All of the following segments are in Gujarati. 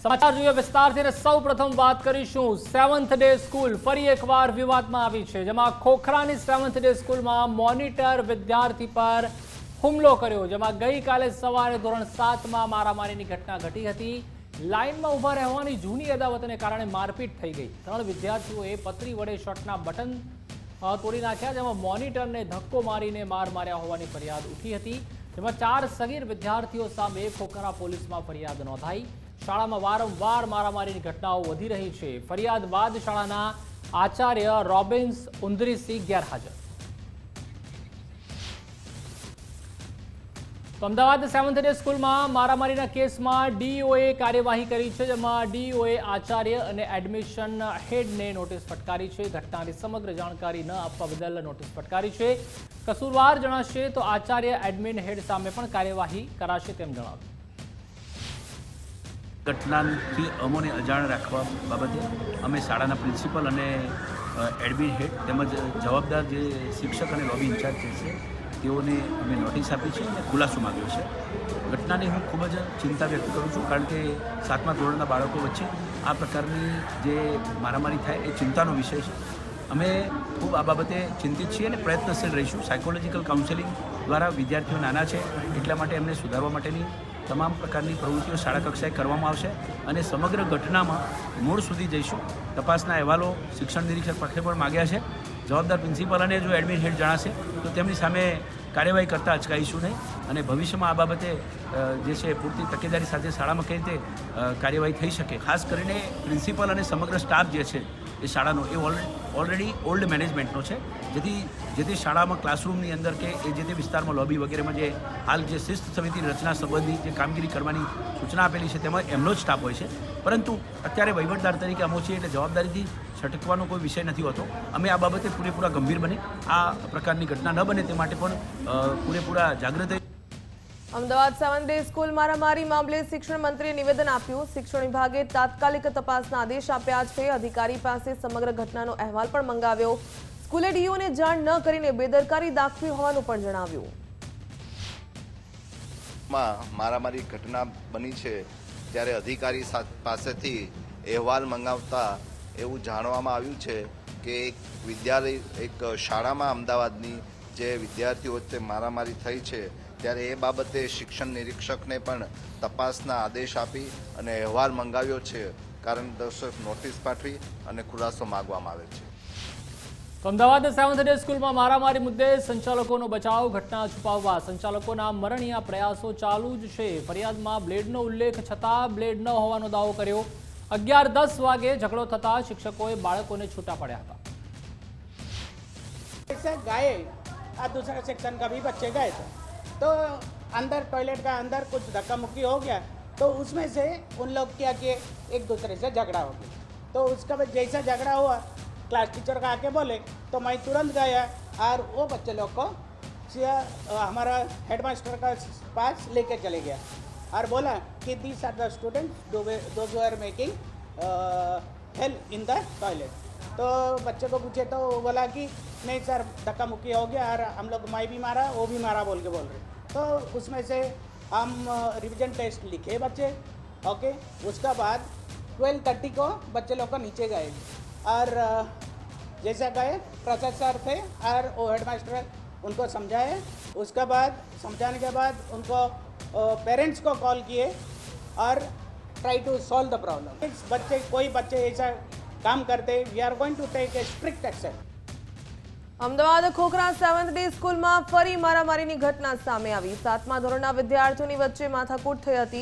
સમાચાર જોઈએ વિસ્તારથી અને સૌ પ્રથમ વાત કરીશું સેવન્થ ડે સ્કૂલ ફરી એકવાર વિવાદમાં આવી છે, જેમાં ખોખરાની સેવન્થ ડે સ્કૂલમાં મોનિટર વિદ્યાર્થી પર હુમલો કર્યો, જેમાં ગઈકાલે સવારે ધોરણ 7માં મારામારીની ઘટના ઘટી હતી। લાઇનમાં ઊભા રહેવાની જૂની અદાવતને કારણે મારપીટ થઈ ગઈ। 3 વિદ્યાર્થીઓએ પતરી વડે શર્ટના બટન તોડી નાખ્યા, જેમાં મોનિટરને ધક્કો મારીને માર માર્યા હોવાની ફરિયાદ ઉઠી હતી, જેમાં 4 સગીર વિદ્યાર્થીઓ સામે ખોખરા પોલીસમાં ફરિયાદ નોંધાઈ। શાળામાં વારંવાર મારામારીની ઘટનાઓ વધી રહી છે। ફરિયાદ બાદ શાળાના આચાર્ય રોબિન્સ ઉંદરીસિંહ ગેરહાજર। તો અમદાવાદ સેવન્થ ડે સ્કૂલમાં મારામારીના કેસમાં ડીઈઓએ કાર્યવાહી કરી છે, જેમાં ડીઈઓએ આચાર્ય અને એડમિશન હેડને નોટિસ ફટકારી છે। ઘટનાની સમગ્ર જાણકારી ન આપવા બદલ નોટિસ ફટકારી છે। કસૂરવાર જણાશે તો આચાર્ય એડમિન હેડ સામે પણ કાર્યવાહી કરાશે તેમ જણાવ્યું। ઘટનાથી અમોને અજાણ રાખવા બાબતે અમે શાળાના પ્રિન્સિપલ અને એડમિન હેડ તેમજ જવાબદાર જે શિક્ષક અને લોબી ઇન્ચાર્જ છે તેઓને અમે નોટિસ આપી છે અને ખુલાસો માગ્યો છે। ઘટનાની હું ખૂબ જ ચિંતા વ્યક્ત કરું છું, કારણ કે 7મા ધોરણના બાળકો વચ્ચે આ પ્રકારની જે મારામારી થાય એ ચિંતાનો વિષય છે। અમે ખૂબ આ બાબતે ચિંતિત છીએ અને પ્રયત્નશીલ રહીશું। સાયકોલોજીકલ કાઉન્સેલિંગ દ્વારા વિદ્યાર્થીઓ નાના છે એટલા માટે એમને સુધારવા માટેની તમામ પ્રકારની પ્રવૃત્તિઓ શાળા કક્ષાએ કરવામાં આવશે અને સમગ્ર ઘટનામાં મૂળ સુધી જઈશું। તપાસના અહેવાલો શિક્ષણ નિરીક્ષક પક્ષે પણ માગ્યા છે। જવાબદાર પ્રિન્સિપલ અને જો એડમિન હેડ જણાશે તો તેમની સામે કાર્યવાહી કરતાં અચકાઈશું નહીં અને ભવિષ્યમાં આ બાબતે જે છે પૂરતી તકેદારી સાથે શાળામાં કઈ રીતે કાર્યવાહી થઈ શકે, ખાસ કરીને પ્રિન્સિપલ અને સમગ્ર સ્ટાફ જે છે એ શાળાનો એ ઓલરેડી ઓલ્ડ મેનેજમેન્ટનો છે, જેથી શાળામાં ક્લાસરૂમની અંદર કે એ જે તે વિસ્તારમાં લોબી વગેરેમાં જે હાલ જે શિસ્ત સમિતિની રચના સંબંધી જે કામગીરી કરવાની સૂચના આપેલી છે તેમાં એમનો જ સ્ટાફ હોય છે, પરંતુ અત્યારે વહીવટદાર તરીકે અમો છીએ એટલે જવાબદારીથી છટકવાનો કોઈ વિષય નથી હોતો। અમે આ બાબતે પૂરેપૂરા ગંભીર બને આ પ્રકારની ઘટના ન બને તે માટે પણ પૂરેપૂરા જાગૃત। અમદાવાદ સેવન્થ ડે સ્કૂલ મારામારી મામલે શિક્ષણ મંત્રીએ નિવેદન આપ્યું। શિક્ષણ વિભાગે તાત્કાલિક તપાસના આદેશ આપ્યા છે। અધિકારી પાસે સમગ્ર ઘટનાનો અહેવાલ પણ મંગાવ્યો। સ્કૂલે ડીઓને જાણ ન કરીને બેદરકારી દાખવી હોવાનું પણ જણાવ્યું। મારામારી ઘટના બની છે ત્યારે અધિકારી પાસેથી અહેવાલ મંગાવતા એવું જાણવામાં આવ્યું છે કે એક શાળામાં અમદાવાદની જે વિદ્યાર્થીઓ વચ્ચે મારામારી થઈ છે ત્યારે એ બાબતે શિક્ષણ નિરીક્ષકને પણ તપાસના આદેશ આપી અને અહેવાલ મંગાવ્યો છે। કારણદર્શક નોટિસ પાઠવી અને ખુલાસો માંગવામાં આવે છે। તો અમદાવાદ સેવન્થ ડે સ્કૂલમાં મારામારી મુદ્દે સંચાલકોનો બચાવ। ઘટના છુપાવવા સંચાલકોના મરણીયા પ્રયાસો ચાલુ જ છે। ફરિયાદમાં બ્લેડનો ઉલ્લેખ છતાં બ્લેડ ન હોવાનો દાવો કર્યો। 11:10 વાગે ઝઘડો થતા शिक्षकोए બાળકોને છૂટા પડ્યા હતા। गए दूसरा सेक्शन का भी बच्चे गए थे, तो अंदर टॉयलेट का अंदर कुछ धक्का मुक्की हो गया, तो उसमें से उन लोग क्या किए एक दूसरे से झगड़ा हो गया। तो उसका बाद जैसा झगड़ा हुआ क्लास टीचर का आके बोले तो मैं तुरंत गया और वो बच्चे लोग को हमारा हेडमास्टर का पास लेके चले गया और बोला कि these are the students those are making hell in the toilet. तो बच्चे को पूछे तो बोला कि नहीं सर धक्का मुक्की हो गया और हम लोग मैं भी मारा वो भी मारा बोल के बोल रहे। तो उसमें से हम रिवीजन टेस्ट लिखे बच्चे, ओके। उसका बाद 12:30 को बच्चे लोग को नीचे गए और जैसे गए प्रोफेसर थे और वो हेडमास्टर उनको समझाए। उसके बाद समझाने के बाद उनको पेरेंट्स को कॉल किए और try to solve the problem. बच्चे कोई बच्चे ऐसा काम करते we are going to take a strict action. Ahmedabad Khokhra Seventh Day સ્કૂલમાં ફરી મારામારીની ઘટના સામે આવી। 7મા ધોરણના વિદ્યાર્થીઓની વચ્ચે માથાકૂટ થઈ હતી।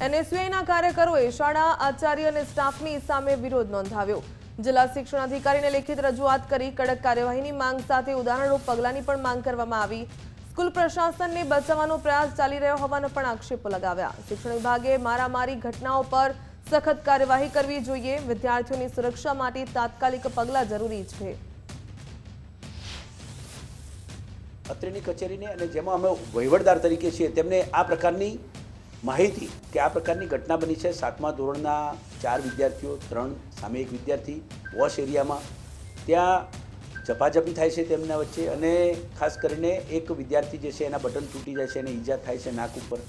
એનએસયુઆઈના કાર્યકરોએ શાળા આચાર્ય અને સ્ટાફની સામે વિરોધ નોંધાવ્યો। જિલ્લા શિક્ષણ અધિકારીને લેખિત રજૂઆત કરી કડક કાર્યવાહીની માંગ સાથે ઉદાહરણરૂપ પગલાંની પણ માંગ કરવામાં આવી। સ્કૂલ પ્રશાસનને બચાવવાનો પ્રયાસ ચાલી રહ્યો હોવાનો પણ આક્ષેપો લગાવ્યા। શિક્ષણ વિભાગે મારામારી ઘટનાઓ પર સખત કાર્યવાહી કરવી જોઈએ। વિદ્યાર્થીઓની સુરક્ષા માટે તાત્કાલિક પગલાં જરૂરી છે। અત્રેની કચેરીને અને જેમાં અમે વહીવટદાર તરીકે છીએ તેમને આ પ્રકારની માહિતી કે આ પ્રકારની ઘટના બની છે। 7મા ધોરણના 4 વિદ્યાર્થીઓ, 3 સામે 1 વિદ્યાર્થી વોશ એરિયામાં ત્યાં ઝપાઝપી થાય છે તેમના વચ્ચે અને ખાસ કરીને એક વિદ્યાર્થી જે છે એના બટન તૂટી જાય છે અને ઈજા થાય છે નાક ઉપર।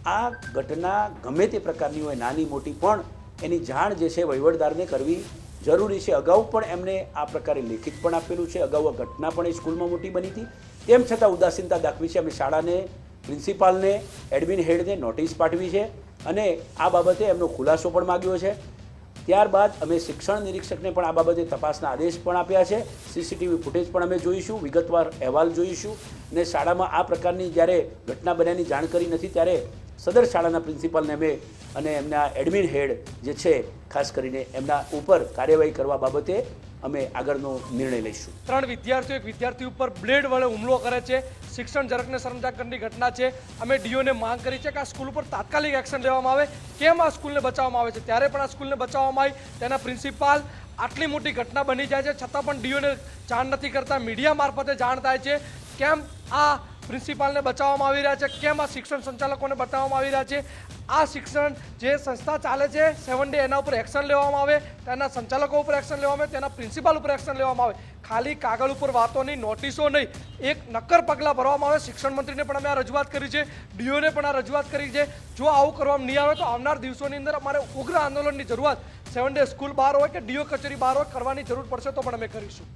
આ ઘટના ગમે તે પ્રકારની હોય, નાની મોટી, પણ એની જાણ જે છે વહીવટદારને કરવી જરૂરી છે. અગાઉ પણ એમને આ પ્રકારે લેખિત પણ આપેલું છે, અગાઉ આ ઘટના પણ એ સ્કૂલમાં મોટી બની હતી, તેમ છતાં ઉદાસીનતા દાખવી છે. અમે શાળાને, પ્રિન્સિપાલને, એડમિન હેડને નોટિસ પાઠવી છે અને આ બાબતે એમનો ખુલાસો પણ માગ્યો છે. ત્યારબાદ અમે શિક્ષણ નિરીક્ષકને પણ આ બાબતે તપાસના આદેશ પણ આપ્યા છે. સીસીટીવી ફૂટેજ પણ અમે જોઈશું, વિગતવાર અહેવાલ જોઈશું અને શાળામાં આ પ્રકારની જ્યારે ઘટના બન્યાની જાણકારી નથી ત્યારે સદર શાળાના પ્રિન્સિપાલને અમે અને એમના એડમિન હેડ જે છે ખાસ કરીને એમના ઉપર કાર્યવાહી કરવા બાબતે અમે આગળનો નિર્ણય લઈશું. 3 વિદ્યાર્થીઓ એક વિદ્યાર્થી ઉપર બ્લેડ વડે હુમલો કરે છે. શિક્ષણ ઝરકને શરમજનકની ઘટના છે. અમે ડીઓને માંગ કરી છે કે આ સ્કૂલ ઉપર તાત્કાલિક એક્શન લેવામાં આવે. કેમ આ સ્કૂલને બચાવવામાં આવે છે? ત્યારે પણ આ સ્કૂલને બચાવવામાં આવી તેના પ્રિન્સિપાલ આટલી મોટી ઘટના બની જાય છે છતાં પણ ડીઓને જાણ નથી કરતા, મીડિયા મારફતે જાણ થાય છે. કેમ આ પ્રિન્સિપાલને બચાવવામાં આવી રહ્યા છે? કેમ આ શિક્ષણ સંચાલકોને બતાવવામાં આવી રહ્યા છે? આ શિક્ષણ જે સંસ્થા ચાલે છે 7 ડે એના ઉપર એક્શન લેવામાં આવે, તેના સંચાલકો ઉપર એક્શન લેવામાં આવે, તેના પ્રિન્સિપાલ ઉપર એક્શન લેવામાં આવે. ખાલી કાગળ ઉપર વાતો નહીં, નોટિસો નહીં, એક નક્કર પગલાં ભરવામાં આવે. શિક્ષણ મંત્રીને પણ અમે આ રજૂઆત કરી છે, ડીઓને પણ આ રજૂઆત કરી છે. જો આવું કરવામાં નહીં આવે તો આવનાર દિવસોની અંદર અમારે ઉગ્ર આંદોલનની જરૂરત 7 ડે સ્કૂલ બહાર હોય કે ડીઓ કચેરી બહાર હોય કરવાની જરૂર પડશે તો પણ અમે કરીશું.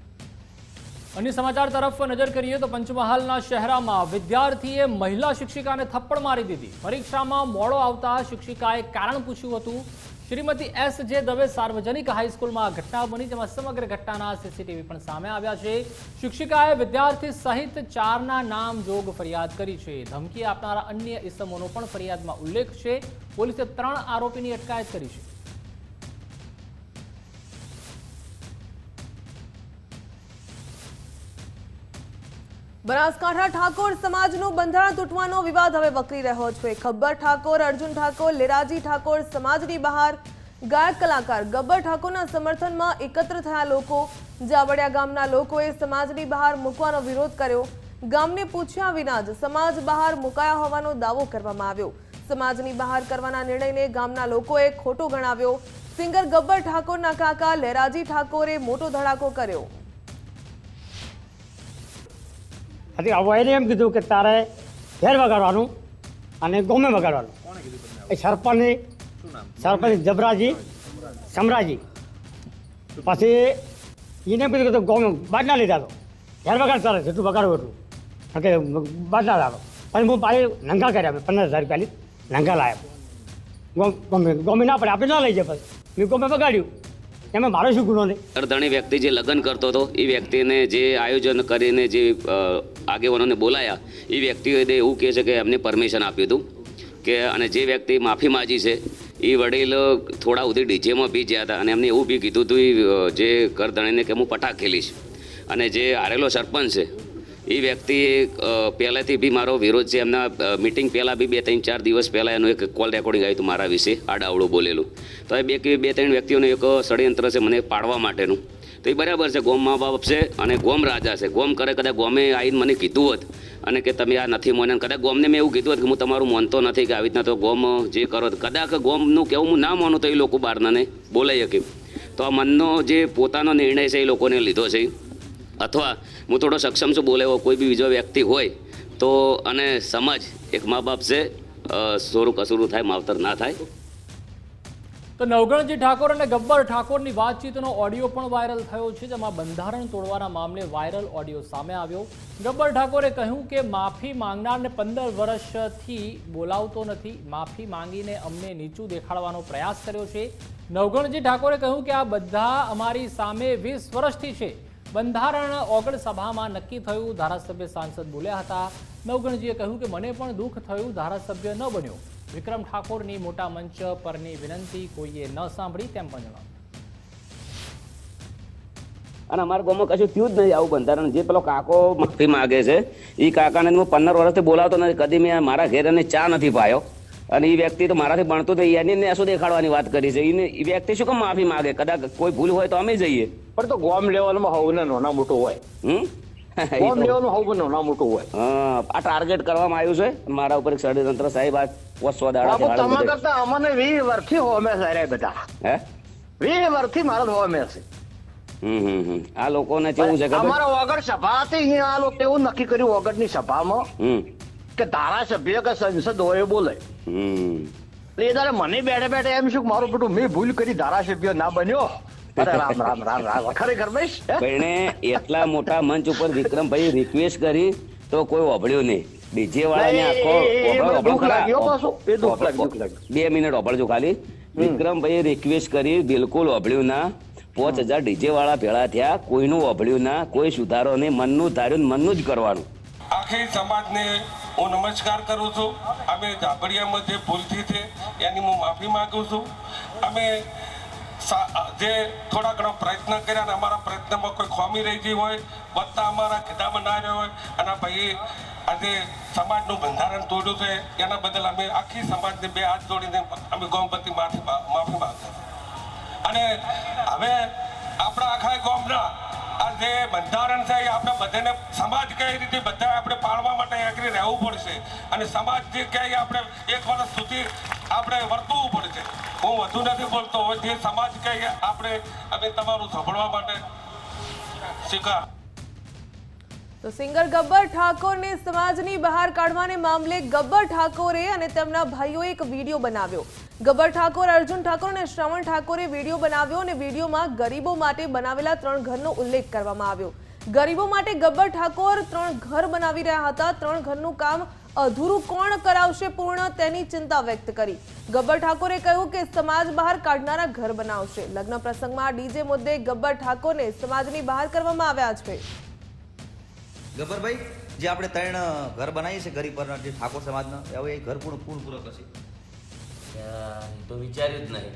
અન્ય સમાચાર તરફ નજર કરીએ તો પંચમહાલના શહેરામાં વિદ્યાર્થીએ મહિલા શિક્ષિકાને થપ્પડ મારી દીધી. પરીક્ષામાં મોડો આવતા શિક્ષિકાએ કારણ પૂછ્યું હતું. શ્રીમતી S.J. દવે સાર્વજનિક હાઈસ્કૂલમાં ઘટના બની, જેમાં સમગ્ર ઘટનાના સીસીટીવી પણ સામે આવ્યા છે. શિક્ષિકાએ વિદ્યાર્થી સહિત 4ના નામ જોગ ફરિયાદ કરી છે. ધમકી આપનારા અન્ય ઇસમોનો પણ ફરિયાદમાં ઉલ્લેખ છે. પોલીસે 3 આરોપીની અટકાયત કરી છે. બનાસકાંઠા ઠાકોર સમાજનું બંધારણ તૂટવાનો વિવાદ હવે વકરી રહ્યો છે. ગબ્બર ઠાકોર, અર્જુન ઠાકોર, લેરાજી ઠાકોર સમાજની બહાર ગાયક કલાકાર ગબ્બર ઠાકોરના સમર્થનમાં એકત્ર થયા લોકો. જાવડિયા ગામના લોકોએ સમાજની બહાર મૂકવાનો વિરોધ કર્યો. ગામને પૂછ્યા વિના જ સમાજ બહાર મુકાયા હોવાનો દાવો કરવામાં આવ્યો. સમાજની બહાર કરવાના નિર્ણયને ગામના લોકોએ ખોટો ગણાવ્યો. સિંગર ગબ્બર ઠાકોરના કાકા લેરાજી ઠાકોરે મોટો ધડાકો કર્યો. એને એમ કીધું કે તારે ઘેર વગાડવાનું અને ગોમે વગાડવાનું. એ સરપંચ જબરાજી સમરાજી પછી એને એમ કીધું કે ગોમે બાદના લીધા તો ઘેર વગાડ તારે જેટલું વગાડવું એટલું કે બાદના લાવો. પછી હું પાછી નંગા કર્યા, 15,000 રૂપિયાની નંગા લાવ્યા. ગોમે ના પડે આપણે ના લઈ જાય. પછી મેં ગોમે વગાડ્યું, એમાં મારો શું ગુનો નહીં? અર્ધણી વ્યક્તિ જે લગ્ન કરતો હતો એ વ્યક્તિને જે આયોજન કરીને જે આગેવાનોને બોલાયા એ વ્યક્તિઓએ એવું કહે છે કે એમને પરમિશન આપ્યું હતું કે, અને જે વ્યક્તિ માફી માગી છે એ વડીલ થોડા સુધી ડીજેમાં બી ગયા હતા અને એમને એવું બી કીધું હતું જે કરધણીને કે હું પટાક ખેલીશ. અને જે હારેલો સરપંચ છે એ વ્યક્તિએ પહેલાંથી બી મારો વિરોધ છે. એમના મિટિંગ પહેલાં બી 2-3-4 દિવસ પહેલાં એનું એક કોલ રેકોર્ડિંગ આવ્યું હતું મારા વિશે આડાવડું બોલેલું. તો એ 2-3 વ્યક્તિઓનું એક ષડયંત્ર છે મને પાડવા માટેનું. તો એ બરાબર છે, ગોમ મા બાપ છે અને ગોમ રાજા છે. ગોમ કરે કદાચ ગોમે આવીને મને કીધું હોત અને કે તમે આ નથી મોને, કદાચ ગોમને મેં એવું કીધું હોત કે હું તમારું માનતો નથી કે આવી રીતના તો ગોમ જે કરો, કદાચ ગોમનું કહેવું હું ના માનું તો એ લોકો બહારનાને બોલાઈ શકે. તો આ મનનો જે પોતાનો નિર્ણય છે એ લોકોને લીધો છે. અથવા હું થોડો સક્ષમ છું બોલે એવો કોઈ બી બીજો વ્યક્તિ હોય તો, અને સમાજ એક મા બાપ છે, સોરું કસૂરું થાય માવતર ના થાય. તો નવગણજી ઠાકોર અને ગબ્બર ઠાકોરની વાતચીતનો ઓડિયો પણ વાયરલ થયો છે, જેમાં બંધારણ તોડવાના મામલે વાયરલ ઓડિયો સામે આવ્યો. ગબ્બર ઠાકોરે કહ્યું કે માફી માંગનારને 15 વર્ષથી બોલાવતો નથી, માફી માંગીને અમને નીચું દેખાડવાનો પ્રયાસ કર્યો છે. નવગણજી ઠાકોરે કહ્યું કે આ બધા અમારી સામે 20 વર્ષથી છે. બંધારણ ઓગળ સભામાં નક્કી થયું, ધારાસભ્ય સાંસદ બોલ્યા હતા. નવગણજીએ કહ્યું કે મને પણ દુઃખ થયું, ધારાસભ્ય ન બન્યો. વિક્રમ ઠાકોરની મોટા મંચ પરની વિનંતી કોઈએ ન સાંભળી તેમ પણ જણાવ્યું. અને અમારા ગામમાં કશું થયું જ નહીં આવું બંધારણ. જે પેલો કાકો માફી માગે છે એ કાકાને હું 15 વર્ષથી બોલાવતો નથી, કદી મેં મારા ઘેર એને ચા નથી પાયો. અને એ વ્યક્તિ તો મારાથી ભણતું તો એને શું દેખાડવાની વાત કરી છે. એ વ્યક્તિ શું કેમ માફી માગે? કદાચ કોઈ ભૂલ હોય તો અમે જઈએ. પણ તો ગોમ લેવલમાં હોવું ને નાના મોટું હોય. ગોમ લેવલમાં હોવું નાના મોટું હોય. આ ટાર્ગેટ કરવામાં આવ્યું છે મારા ઉપર ષડયંત્ર. સાહેબ આ 100 દાડા તમારા કરતા અમને 20 વર્ષથી હોમે છે બધા. હે 20 વર્ષથી મારા હોમે છે. આ લોકોને કેવું છે ખબર? અમારા વગર સભા હતી, આ લોકો એવું નક્કી કર્યું વગરની સભામાં કે ધારાસભ્ય કે સંસદ હોય બોલે. એટલે એ તારે મને બેઠે બેઠે એમ શું કે મારું બેટું મેં ભૂલ કરી ધારાસભ્ય ના બન્યો. અરે રામ રામ રામ રામ ખરેખર રમેશ, હે? પણ એટલા મોટા મંચ ઉપર વિક્રમભાઈ રિક્વેસ્ટ કરી તો કોઈ ઓભળ્યું નહીં. ડીજે વાળાને આખો મને દુઃખ લાગ્યું પાછું, એ દુઃખ લાગ્યું. 2 મિનિટ ઓભળજો ખાલી. વિક્રમભાઈ રિક્વેસ્ટ કરી, બિલકુલ ઓભળ્યું ના. 5000 ડીજે વાળા ભેળા થયા, કોઈનું ઓભળ્યું ના, કોઈ સુધારો નહીં. મનનું ધાર્યું, મનનું જ કરવાનું. આખી સમાજને હું નમસ્કાર કરું છું. અમે ઝાપડિયામાં જે ભૂલથી છે એની હું માફી માંગુ છું. અમે જે થોડા ઘણો પ્રયત્ન કર્યા અને અમારા પ્રયત્નમાં કોઈ ખામી રહી ગઈ હોય, વત્તા અમારા ખિતાબમાં ના રહ્યો હોય, અને ભાઈ આજે સમાજનું બંધારણ તોડ્યું છે એના બદલ અમે આખી સમાજને 2 હાથ જોડીને અમે ગૌમપતિ માફી માંગતા. અને હવે આપણા આખા ગામના આ જે બંધારણ છે એ આપણે બધાને સમાજ કઈ રીતે બધા આપણે પાળવા માટે આખરી રહેવું પડશે. અને સમાજ જે કહે આપણે 1 વર્ષ સુધી આપણે વર્તવું પડશે. હું વધુ નથી બોલતો, હવે જે સમાજ કહે આપણે અમે તમારું સાંભળવા માટે સ્વીકાર. તો સિંગર ગબ્બર ઠાકોરને સમાજની બહાર કાઢવાને મામલે ગબ્બર ઠાકોરે અને તેમના ભાઈઓએ એક વિડીયો બનાવ્યો. ગબ્બર ઠાકોર, અર્જુન ઠાકોર અને શ્રવણ ઠાકોરે વિડીયો બનાવ્યો અને વિડીયોમાં ગરીબો માટે બનાવેલા 3 ઘરનો ઉલ્લેખ કરવામાં આવ્યો. ગરીબો માટે ગબ્બર ઠાકોર 3 ઘર બનાવી રહ્યા હતા. 3 ઘરનું કામ અધૂરું કોણ કરાવશે પૂર્ણ, તેની ચિંતા વ્યક્ત કરી. ગબ્બર ઠાકોરે કહ્યું કે સમાજ બહાર કાઢનારા ઘર બનાવશે. લગ્ન પ્રસંગમાં ડીજે મુદ્દે ગબ્બર ઠાકોરને સમાજની બહાર કરવામાં આવ્યા છે. ગબ્બરભાઈ, જે આપણે 3 ઘર બનાવીએ છીએ ગરીબ પર જે ઠાકોર સમાજના, હવે એ ઘર પૂરો કરશે. તો વિચાર્યું જ નહીં,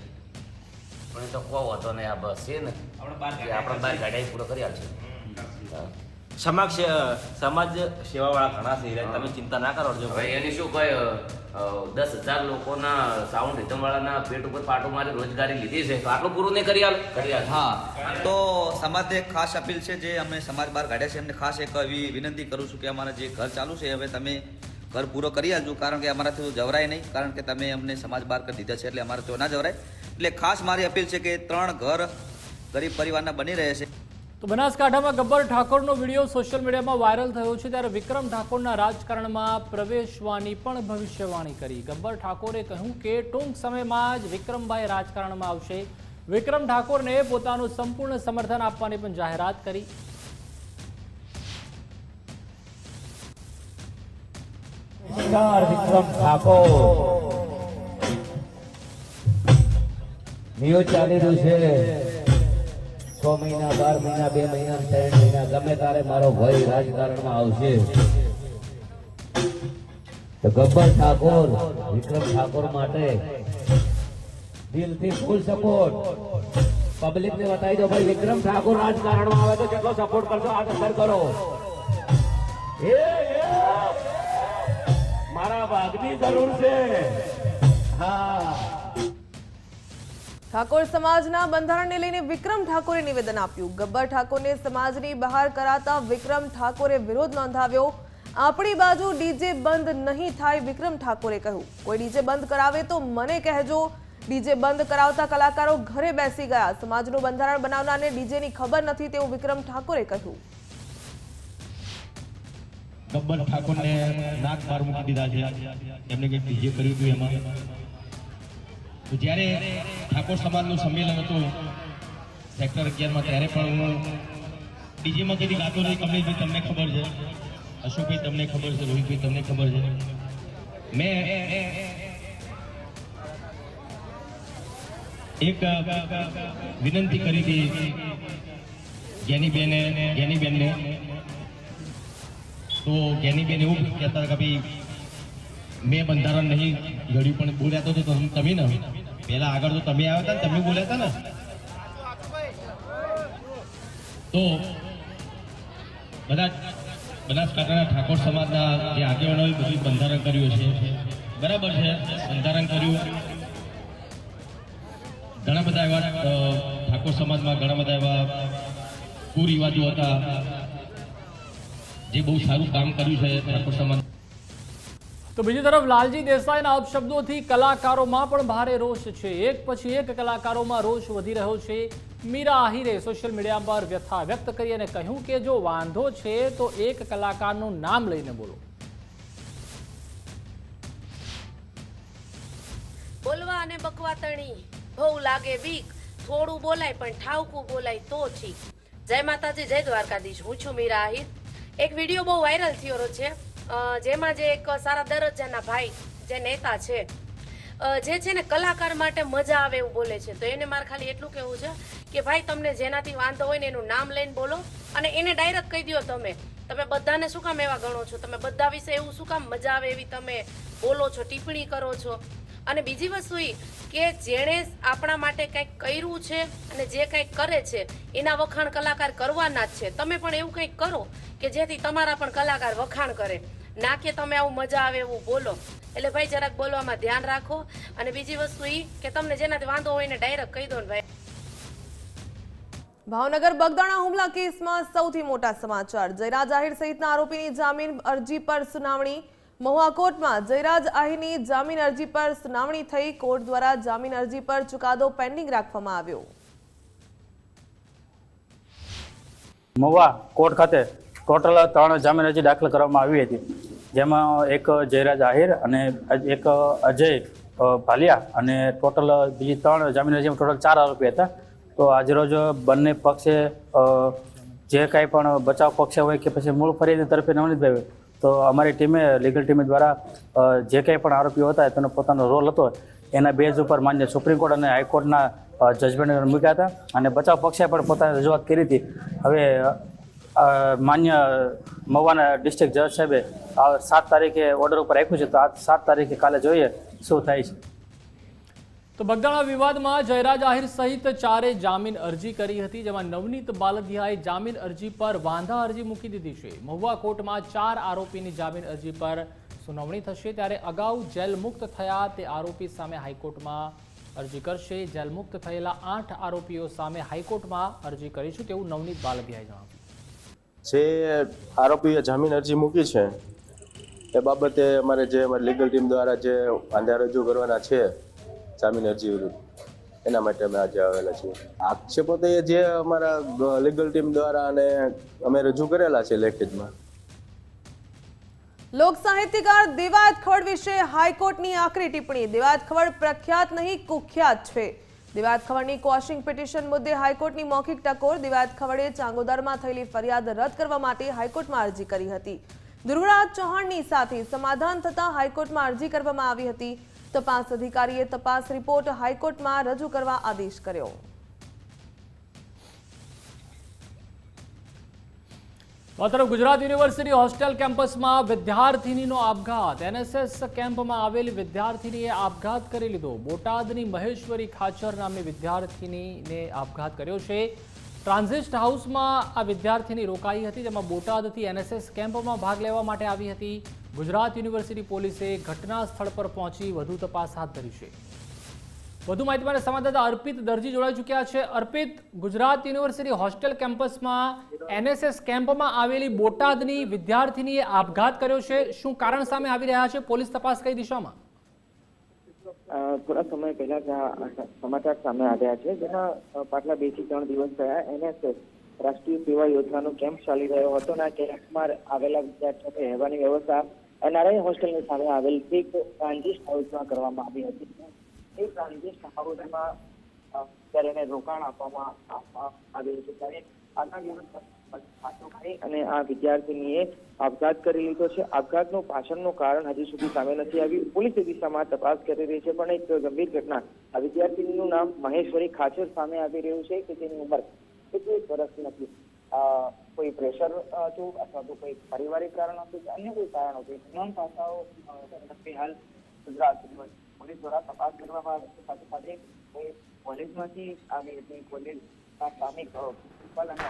પણ એ તો કોઈ વાંધો નહીં. આ બસ છે ને આપણે બહાર ગાડી પૂરો કરી આપશે. સમાજ સેવાવાળા ઘણા છે, તમે ચિંતા ના કરો. ભાઈ એની શું કહે, 10,000 લોકોના સાઉન્ડ રિધમ વાળાના પેટ ઉપર પાટો મારી રોજગારી લીધી છે, તો આટલું પૂરું નહીં કરી આલે. હા, તો સમાજને ખાસ અપીલ છે, જે અમે સમાજ બહાર કાઢ્યા છે એમને ખાસ એક એવી વિનંતી કરું છું કે અમારા જે ઘર ચાલુ છે હવે તમે ઘર પૂરો કરી આપજો, કારણ કે અમારાથી જવરાય નહીં, કારણ કે તમે અમને સમાજ બહાર કરી દીધા છે એટલે અમારે તો ના જવરાય. એટલે ખાસ મારી અપીલ છે કે 3 ઘર ગરીબ પરિવારના બની રહે છે. તો બનાસકાંઠામાં ગબ્બર ઠાકોરનો વિડીયો સોશિયલ મીડિયામાં વાયરલ થયો છે, ત્યારે વિક્રમ ઠાકોરના રાજકારણમાં પ્રવેશવાની પણ ભવિષ્યવાણી કરી. ગબ્બર ઠાકોરે કહ્યું કે ટૂંક સમયમાં જ વિક્રમભાઈ રાજકારણમાં આવશે. વિક્રમ ઠાકોરને પોતાનું સંપૂર્ણ સમર્થન આપવાની પણ જાહેરાત કરી. વિક્રમ ઠાકોર ન્યૂઝ ચાલી રહ્યું છે. 6 મહિના 12 મહિના 2 મહિના 3 મહિના ગમે ત્યારે મારો ભાઈ રાજકારણમાં આવશે. તો ગબ્બર ઠાકોર વિક્રમ ઠાકોર માટે દિલથી ફૂલ સપોર્ટ. પબ્લિક ને બતાવી દો ભાઈ, વિક્રમ ઠાકોર રાજકારણમાં આવે તો કેટલો સપોર્ટ કરશો, આ અંદર કરો. મારા ભાગની જરૂર છે. હા, ઠાકોર સમાજના બંધારણને લઈને વિક્રમ ઠાકોરે નિવેદન આપ્યું. ગબ્બર ઠાકોરને સમાજની બહાર કરાતા વિક્રમ ઠાકોરે વિરોધ નોંધાવ્યો. આપણી બાજુ ડીજે બંધ નહીં થાય, વિક્રમ ઠાકોરે કહ્યું. કોઈ ડીજે બંધ કરાવે તો મને કહેજો. ડીજે બંધ કરાવતા કલાકારો ઘરે બેસી ગયા. સમાજનું બંધારણ બનાવનારને ડીજેની ખબર નથી, તેવું વિક્રમ ઠાકોરે કહ્યું. ગબ્બર ઠાકોરને નાક બાર મૂકી દીધા છે, એમને કંઈક ડીજે કર્યું હતું એમાં. જ્યારે ઠાકોર સમાજનું સંમેલન હતું સેક્ટર 11માં, ત્યારે પણ હું ડીજેમાં કદી ગાતો નહીં. કમલેશભાઈ તમને ખબર છે, અશોકભાઈ તમને ખબર છે, રોહિતભાઈ તમને ખબર છે. મેં એક વિનંતી કરી હતી જ્ઞાનીબેનને. તો જ્ઞાનીબેન એવું કહેતા કે ભાઈ મેં બંધારણ નહીં ઘડ્યું, પણ બોલ્યા તો તમે ને પહેલા આગળ તો તમે આવ્યા હતા ને, તમે બોલ્યા હતા ને. તો બધા બનાસકાંઠાના ઠાકોર સમાજના જે આગેવાનોએ બધું બંધારણ કર્યું છે, બરાબર છે, બંધારણ કર્યું. ઘણા બધા એવા ઠાકોર સમાજમાં ઘણા બધા એવા કુરિવાજો હતા, જે બહુ સારું કામ કર્યું છે ઠાકોર સમાજ. તો બીજી તરફ લાલજી દેસાઈના અપશબ્દોથી કલાકારોમાં પણ ભારે રોષ છે. એક પછી એક કલાકારોમાં રોષ વધી રહ્યો છે. મીરા આહિરે સોશિયલ મીડિયા પર વ્યથા વ્યક્ત કરી અને કહ્યું કે જો વાંધો છે તો એક કલાકારનું નામ લઈને બોલો. વાતણી બહુ લાગે બીક, થોડું બોલાય પણ ઠાવકું બોલાય તો ઠીક. જય માતાજી, જય દ્વારકાધીશ. હું છું મીરા આહિર. એક વિડીયો બહુ વાયરલ થયો છે, જેમાં જે એક સારા દરજ્જાના ભાઈ જે નેતા છે, જે છે ને કલાકાર માટે મજા આવે એવું બોલે છે. તો એને મારે ખાલી એટલું કહેવું છે કે ભાઈ, તમને જેનાથી વાંધો હોય ને એનું નામ લઈને બોલો અને એને ડાયરેક્ટ કહી દો. તમે બધાને શું કામ એવા ગણો છો? તમે બધા વિશે એવું શું કામ મજા આવે એવી તમે બોલો છો, ટિપ્પણી કરો છો? અને બીજી વસ્તુ એ કે જેણે આપણા માટે કંઈક કર્યું છે અને જે કંઈક કરે છે એના વખાણ કલાકાર કરવાના જ છે. તમે પણ એવું કંઈક કરો કે જેથી તમારા પણ કલાકાર વખાણ કરે, ના કે તમે આવું મજા આવે એવું બોલો. એટલે ભાઈ જરાક બોલવામાં ધ્યાન રાખો. અને બીજી વસ્તુ એ કે તમને જેનાથી વાંધો હોય એને ડાયરેક્ટ કહી દો ને ભાઈ. ભાવનગર બગદાણા હુમલા કેસમાં સૌથી મોટા સમાચાર. જયરાજ આહિર સહિતના આરોપીની જામીન અરજી પર સુનાવણી. મહુવા કોર્ટમાં જયરાજ આહિરની જામીન અરજી પર સુનાવણી થઈ. કોર્ટ દ્વારા જામીન અરજી પર ચુકાદો પેન્ડિંગ રાખવામાં આવ્યો. મહુવા કોર્ટ ખાતે ટોટલ 3 જામીન અરજી દાખલ કરવામાં આવી હતી, જેમાં એક જયરાજ આહિર અને એક અજય ભાલિયા અને ટોટલ બીજી 3 જામીન અરજીમાં ટોટલ 4 આરોપી હતા. તો આજરોજ બંને પક્ષે જે કાંઈ પણ બચાવ પક્ષ હોય કે પછી મૂળ ફરિયાદી તરફે નવનીતભાઈ, તો અમારી ટીમે, લીગલ ટીમ દ્વારા જે કંઈ પણ આરોપીઓ હતા તેનો પોતાનો રોલ હતો એના બેઝ ઉપર માન્ય સુપ્રીમ કોર્ટ અને હાઈકોર્ટના જજમેન્ટ મૂક્યા હતા અને બચાવ પક્ષે પણ પોતાની રજૂઆત કરી હતી. હવે માન્ય મહુવાના ડિસ્ટ્રિક્ટ જજ સાહેબે 7 તારીખે ઓર્ડર ઉપર રાખ્યું છે, તો આ 7 તારીખે કાલે જોઈએ શું થાય છે. તો બગદાણા વિવાદમાં જયરાજ આહિર સહિત 4 જામીન અરજી કરી હતી, જેમાં નવનીત બાલદિયાએ જામીન અરજી પર વાંધા અરજી મૂકી દીધી છે. મહુવા કોર્ટમાં 4 આરોપીની જામીન અરજી પર સુનાવણી થશે, ત્યારે અગાઉ જેલ મુક્ત થયા તે આરોપી સામે હાઈકોર્ટમાં અરજી કરશે. જેલ મુક્ત થયેલા 8 આરોપીઓ સામે હાઈકોર્ટમાં અરજી કરીશું તેવું નવનીત બાલદિયાએ જણાવ્યું. જે આરોપીએ જામીન અરજી મૂકી છે એ બાબતે અમારી લીગલ ટીમ દ્વારા જે વાંધા રજૂ કરવાના છે જામીન અરજી વિરુદ્ધ, એના માટે અમે આજે આવેલા છીએ. આક્ષેપો તો એ જે અમારા લીગલ ટીમ દ્વારા અને અમે રજૂ કરેલા છે લેખિતમાં. લોક સાહિત્યકાર દેવાયત ખવડ વિશે હાઈકોર્ટની આકરી ટિપ્પણી. દેવાયત ખવડ પ્રખ્યાત નહીં કુખ્યાત છે. દેવાયત ખવડની ક્વોશિંગ પિટિશન મુદ્દે હાઈકોર્ટની મૌખિક ટકોર. દેવાયત ખવડે ચાંગોદરમાં થયેલી ફરિયાદ રદ કરવા માટે હાઈકોર્ટમાં અરજી કરી હતી. ધ્રુવરાજ ચૌહાણની સાથે સમાધાન થતાં હાઈકોર્ટમાં અરજી કરવામાં આવી હતી. તપાસ અધિકારીએ તપાસ રિપોર્ટ હાઈકોર્ટમાં રજૂ કરવા આદેશ કર્યો. તરફ ગુજરાત યુનિવર્સિટી હોસ્ટેલ કેમ્પસમાં વિદ્યાર્થિનીનો આપઘાત. એનએસએસ કેમ્પમાં આવેલી વિદ્યાર્થિનીએ આપઘાત કરી લીધો. બોટાદની મહેશ્વરી ખાચર નામની વિદ્યાર્થિનીને આપઘાત કર્યો છે. ટ્રાન્ઝિસ્ટ હાઉસમાં આ વિદ્યાર્થિની રોકાઈ હતી, જેમાં બોટાદથી એનએસએસ કેમ્પમાં ભાગ લેવા માટે આવી હતી. ગુજરાત યુનિવર્સિટી પોલીસે ઘટના સ્થળ પર પહોંચી વધુ તપાસ હાથ ધરી છે. વધુ માહિતી માટે સંવાદદાતા અર્પિત દરજી જોડાઈ ચૂક્યા છે. અર્પિત, ગુજરાત યુનિવર્સિટી હોસ્ટેલ કેમ્પસમાં એનએસએસ કેમ્પમાં આવેલી બોટાદની વિદ્યાર્થિનીએ આપઘાત કર્યો છે. શું કારણ સામે આવી રહ્યા છે? પોલીસ તપાસ કઈ દિશામાં? થોડા સમય પહેલા સમાચાર સામે આવ્યા છે, જેમાં પાછલા 2 થી 3 દિવસ થયા એનએસએસ રાષ્ટ્રીય સેવા યોજનાનો કેમ્પ ચાલી રહ્યો હતો અને આ કેમ્પમાં આવેલા વિદ્યાર્થીઓને રહેવાની વ્યવસ્થા નારાયણ હોસ્ટેલની સામે આવેલ એક ટ્રાન્ઝિસ્ટ હાઉસમાં કરવામાં આવી હતી. એ ટ્રાન્ઝિસ્ટ હાઉસમાં ત્યારે એને રોકાણ આપવામાં આવ્યું છે, ત્યારે આગલા દિવસ અને આ વિદ્યાર્થીનીએ આપઘાત કરી લીધો છે. આપઘાતનું પાછળનું કારણ હજી સુધી સામે નથી આવ્યું. પોલીસ એ દિશામાં તપાસ કરી રહી છે, પણ એક ગંભીર ઘટના, આ વિદ્યાર્થીનીનું નામ મહેશ્વરી ખાચર સામે આવી રહ્યું છે કે જેની ઉંમર 21 વર્ષ નથી. કોઈ પ્રેશર હતું અથવા તો કોઈ પારિવારિક કારણ હતું કે અન્ય કોઈ કારણ હતું, તમામ પાસાઓ હાલ ગુજરાત પોલીસ દ્વારા તપાસ કરવામાં આવે છે. સાથે સાથે કોઈ કોલેજમાંથી આવી હતી, કોલેજના સામે પ્રિન્સિપાલ અને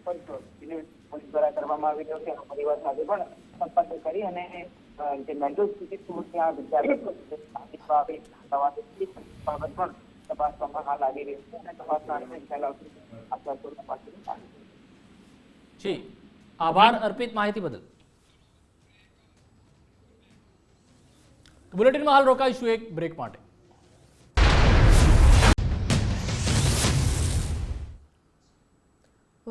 પોલીસ દ્વારા કરવામાં આવી રહ્યો છે. પરિવાર સાથે પણ સંપર્ક કરી અને જે મેન્ટલ સ્થિતિ ત્યાં વિદ્યાર્થી બાબત પણ તપાસવામાં હાલ આવી રહી છે અને તપાસના જી આભાર અર્પિત માહિતી બદલ. બુલેટિનમાં હાલ રોકાઈશું એક બ્રેક માટે.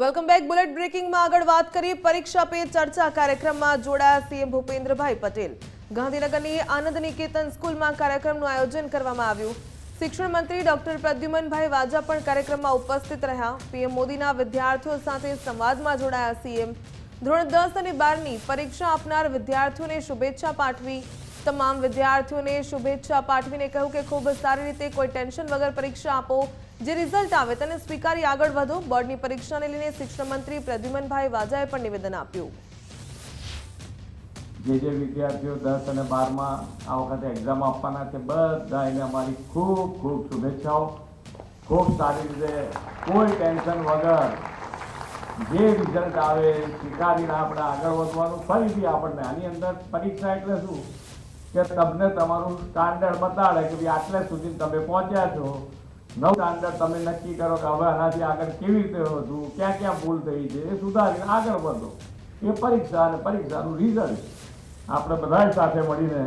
Welcome back. બુલેટ બ્રેકિંગમાં આગળ વાત કરીએ પરીક્ષા પે ચર્ચા કાર્યક્રમમાં જોડાયા સીએમ ભૂપેન્દ્રભાઈ પટેલ. ગાંધીનગરની આનંદ નિકેતન સ્કૂલમાં કાર્યક્રમનું આયોજન કરવામાં આવ્યું. શિક્ષણ મંત્રી ડોક્ટર પ્રદ્યુમનભાઈ વાજા પણ કાર્યક્રમમાં ઉપસ્થિત રહ્યા. પીએમ મોદીના વિદ્યાર્થીઓ સાથે સંવાદમાં જોડાયા સીએમ. ધોરણ 10 અને 12ની પરીક્ષા આપનાર વિદ્યાર્થીઓને શુભેચ્છા પાઠવી. તમામ વિદ્યાર્થીઓને શુભેચ્છા પાઠવીને કહ્યું કે ખૂબ સારી રીતે કોઈ ટેન્શન વગર પરીક્ષા આપો. જે રિઝલ્ટ આવે તેને સ્વીકારી આગળ વધો. બોર્ડની પરીક્ષાને લઈને શિક્ષણ મંત્રી પ્રદ્યુમનભાઈ વાજાએ પણ નિવેદન આપ્યું. જે વિદ્યાર્થીઓ 10 અને 12માં આ વખતે એક્ઝામ આપવાના છે બધાને અમારી ખૂબ ખૂબ શુભેચ્છાઓ. ખૂબ સારી રીતે કોઈ ટેન્શન વગર જે રિઝલ્ટ આવે સ્વીકારીને આપણે આગળ વધવાનું. ફરીથી આપણને આની અંદર પરીક્ષા એટલે શું કે તમને તમારું સ્ટાન્ડર્ડ બતાડે કે ભાઈ આટલે સુધી તમે પહોંચ્યા છો. નવું સ્ટાન્ડર્ડ તમે નક્કી કરો કે હવે આનાથી આગળ કેવી રીતે વધવું, ક્યાં ક્યાં ભૂલ થઈ છે એ સુધારીને આગળ વધો. એ પરીક્ષા અને પરીક્ષાનું રિઝલ્ટ આપણે બધા સાથે મળીને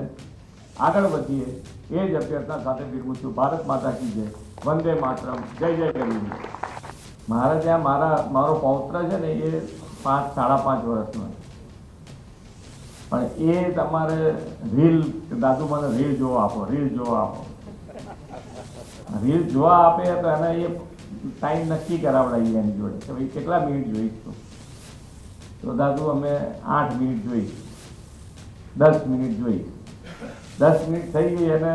આગળ વધીએ એ જ અભ્યર્થના સાથે વિરમું છું. ભારત માતા કી જય, વંદે માતરમ, જય જય કરીને. મારે ત્યાં મારો પૌત્ર છે ને એ 5-5.5 વર્ષનો છે, પણ એ તમારે રીલ દાદુ મને રીલ જોવા આપો, રીલ જોવા આપો. રીલ જોવા આપે તો એને એ ટાઈમ નક્કી કરાવડાવીએ એની જોડે કે ભાઈ કેટલા મિનિટ જોઈશું. તો દાદુ અમે 8 મિનિટ જોઈશ, 10 મિનિટ જોઈશ. 10 મિનિટ થઈ ગઈ અને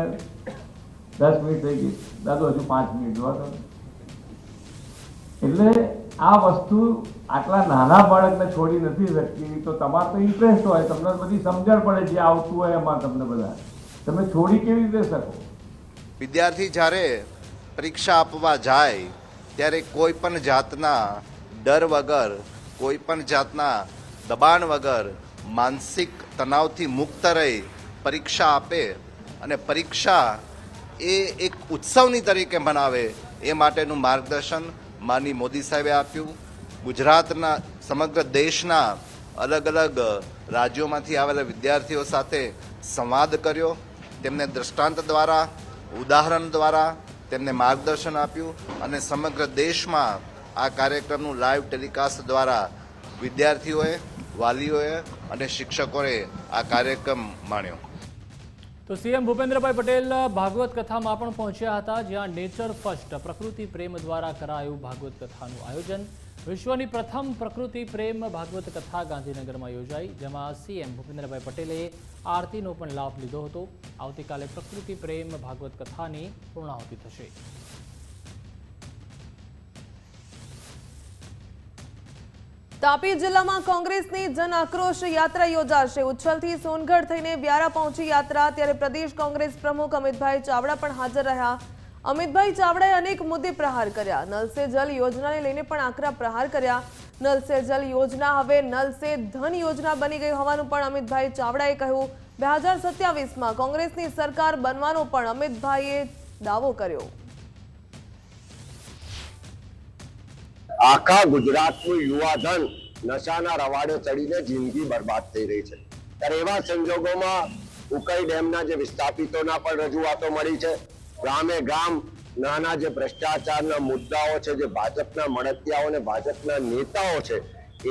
10 મિનિટ થઈ ગઈ, દાદુ હજુ 5 મિનિટ જોવા દો. એટલે આ વસ્તુ આટલા નાના બાળકને છોડી નથી શકતી. તો તમારે તો ઇન્ટરેસ્ટ હોય, તમને બધી સમજણ પડે જે આવતું હોય એમાં તમને બધા તમે છોડી કેવી રીતે શકો. વિદ્યાર્થી જ્યારે પરીક્ષા આપવા જાય ત્યારે કોઈ પણ જાતના ડર વગર, કોઈ પણ જાતના દબાણ વગર, માનસિક તણાવથી મુક્ત રહી પરીક્ષા આપે અને પરીક્ષા એ એક ઉત્સવની તરીકે મનાવે એ માટેનું માર્ગદર્શન માનનીય મોદી સાહેબે આપ્યું. ગુજરાતના સમગ્ર દેશના અલગ અલગ રાજ્યોમાંથી આવેલા વિદ્યાર્થીઓ સાથે સંવાદ કર્યો. તેમને દ્રષ્ટાંત દ્વારા, ઉદાહરણ દ્વારા તેમને માર્ગદર્શન આપ્યું અને સમગ્ર દેશમાં આ કાર્યક્રમનું લાઈવ ટેલિકાસ્ટ દ્વારા વિદ્યાર્થીઓએ, વાલીઓએ અને શિક્ષકોએ આ કાર્યક્રમ માણ્યો. તો સીએમ ભૂપેન્દ્રભાઈ પટેલ ભાગવત કથામાં પણ પહોંચ્યા હતા, જ્યાં નેચર ફર્સ્ટ પ્રકૃતિ પ્રેમ દ્વારા કરાયું ભાગવત કથાનું આયોજન. વિશ્વની પ્રથમ પ્રકૃતિ પ્રેમ ભાગવત કથા ગાંધીનગરમાં યોજાઈ, જેમાં સીએમ ભૂપેન્દ્રભાઈ પટેલે આરતીનો પણ લાભ લીધો હતો. આવતીકાલે પ્રકૃતિ પ્રેમ ભાગવત કથાની પૂર્ણાહુતિ થશે. તાપી જિલ્લામાં કોંગ્રેસની જન આક્રોશ યાત્રા યોજાશે. ઉચ્છલથી સોનગઢ થઈને વ્યારા પહોંચી યાત્રા. ત્યારે પ્રદેશ કોંગ્રેસ પ્રમુખ અમિતભાઈ ચાવડા પણ હાજર રહ્યા. અમિતભાઈ ચાવડાએ અનેક મુદ્દે પ્રહાર કર્યા. નલ સે જલ યોજનાને લઈને પણ આકરા પ્રહાર કર્યા. નલ સે જલ યોજના હવે નલ સે ધન યોજના બની ગઈ હોવાનું પણ અમિતભાઈ ચાવડાએ કહ્યું. 2027માં કોંગ્રેસની સરકાર બનવાનો પણ અમિતભાઈએ દાવો કર્યો. આખા ગુજરાતનું યુવાધન નશાના રવાડે ચડીને જિંદગી બરબાદ થઈ રહી છે. ત્યારે એવા સંજોગોમાં ઉકાઈ ડેમના જે વિસ્થાપિતોના પણ રજૂઆતો મળી છે. ગામે ગામ નાના જે ભ્રષ્ટાચારના મુદ્દાઓ છે, જે ભાજપના મળતિયાઓ અને ભાજપના નેતાઓ છે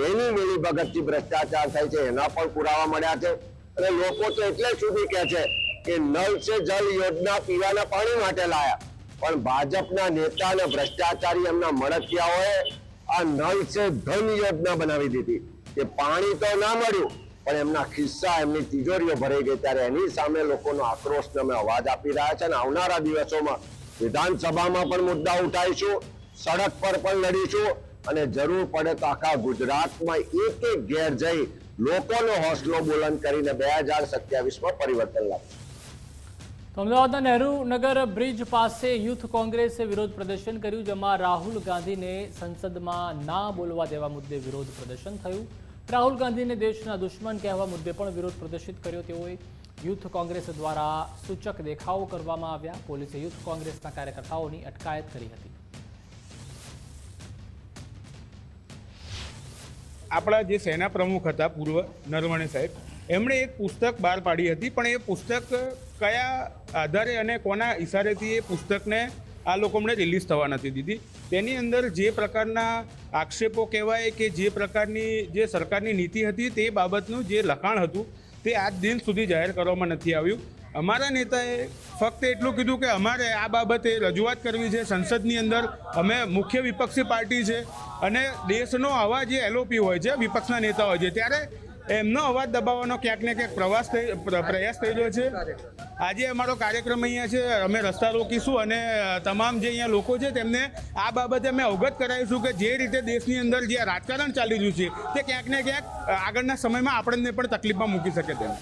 એની મિલીભગતથી ભ્રષ્ટાચાર થાય છે, એના પણ પુરાવા મળ્યા છે. અને લોકો તો એટલે સુધી કહે છે કે નલ સે જલ યોજના પીવાના પાણી માટે લાયા, પણ ભાજપના નેતા અને ભ્રષ્ટાચારી એમના મળતિયાઓએ આ નલ સે ધન યોજના બનાવી દીધી. કે પાણી તો ના મળ્યું પણ એમના ખિસ્સા, એમની તિજોરીઓ ભરાઈ ગઈ. ત્યારે એની સામે લોકોનો આક્રોશનો અમે અવાજ આપી રહ્યા છે અને આવનારા દિવસોમાં વિધાનસભામાં પણ મુદ્દા ઉઠાવીશું, સડક પર પણ લડીશું અને જરૂર પડે તો આખા ગુજરાતમાં એક એક ઘેર જઈ લોકોનો હોસલો બુલંદ કરીને 2027માં પરિવર્તન લાવશું. અમદાવાદના નહેરુ નગર બ્રિજ પાસે યુથ કોંગ્રેસે વિરોધ પ્રદર્શન કર્યું, જેમાં રાહુલ ગાંધીને સંસદમાં ના બોલવા દેવા મુદ્દે વિરોધ પ્રદર્શન થયું. રાહુલ ગાંધીને દેશના દુશ્મન કહેવા મુદ્દે પણ વિરોધ પ્રદર્શિત કર્યો. તેઓએ યુથ કોંગ્રેસ દ્વારા સૂચક દેખાવો કરવામાં આવ્યા. પોલીસે યુથ કોંગ્રેસના કાર્યકર્તાઓની અટકાયત કરી હતી. આપણા જે સેના પ્રમુખ હતા પૂર્વ નરવણે સાહેબ, એમણે એક પુસ્તક બહાર પાડી હતી, પણ એ પુસ્તક કયા આધારે અને કોના ઇશારેથી એ પુસ્તકને આ લોકો અમને રિલીઝ થવા નથી દીધી. તેની અંદર જે પ્રકારના આક્ષેપો કહેવાય કે જે પ્રકારની જે સરકારની નીતિ હતી તે બાબતનું જે લખાણ હતું તે આજ દિન સુધી જાહેર કરવામાં નથી આવ્યું. અમારા નેતાએ ફક્ત એટલું કીધું કે અમારે આ બાબતે રજૂઆત કરવી છે સંસદની અંદર. અમે મુખ્ય વિપક્ષી પાર્ટી છે અને દેશનો અવાજ જે LOP હોય છે, વિપક્ષના નેતા હોય છે, ત્યારે એમનો અવાજ દબાવવાનો ક્યાંક ને ક્યાંક પ્રયાસ થઈ રહ્યો છે. આજે અમારો કાર્યક્રમ અહીંયા છે, અમે રસ્તા રોકીશું અને તમામ જે અહીંયા લોકો છે તેમને આ બાબતે અમે અવગત કરાવીશું કે જે રીતે દેશની અંદર જે રાજકારણ ચાલી રહ્યું છે તે ક્યાંક ને ક્યાંક આગળના સમયમાં આપણને પણ તકલીફમાં મૂકી શકે તેમ.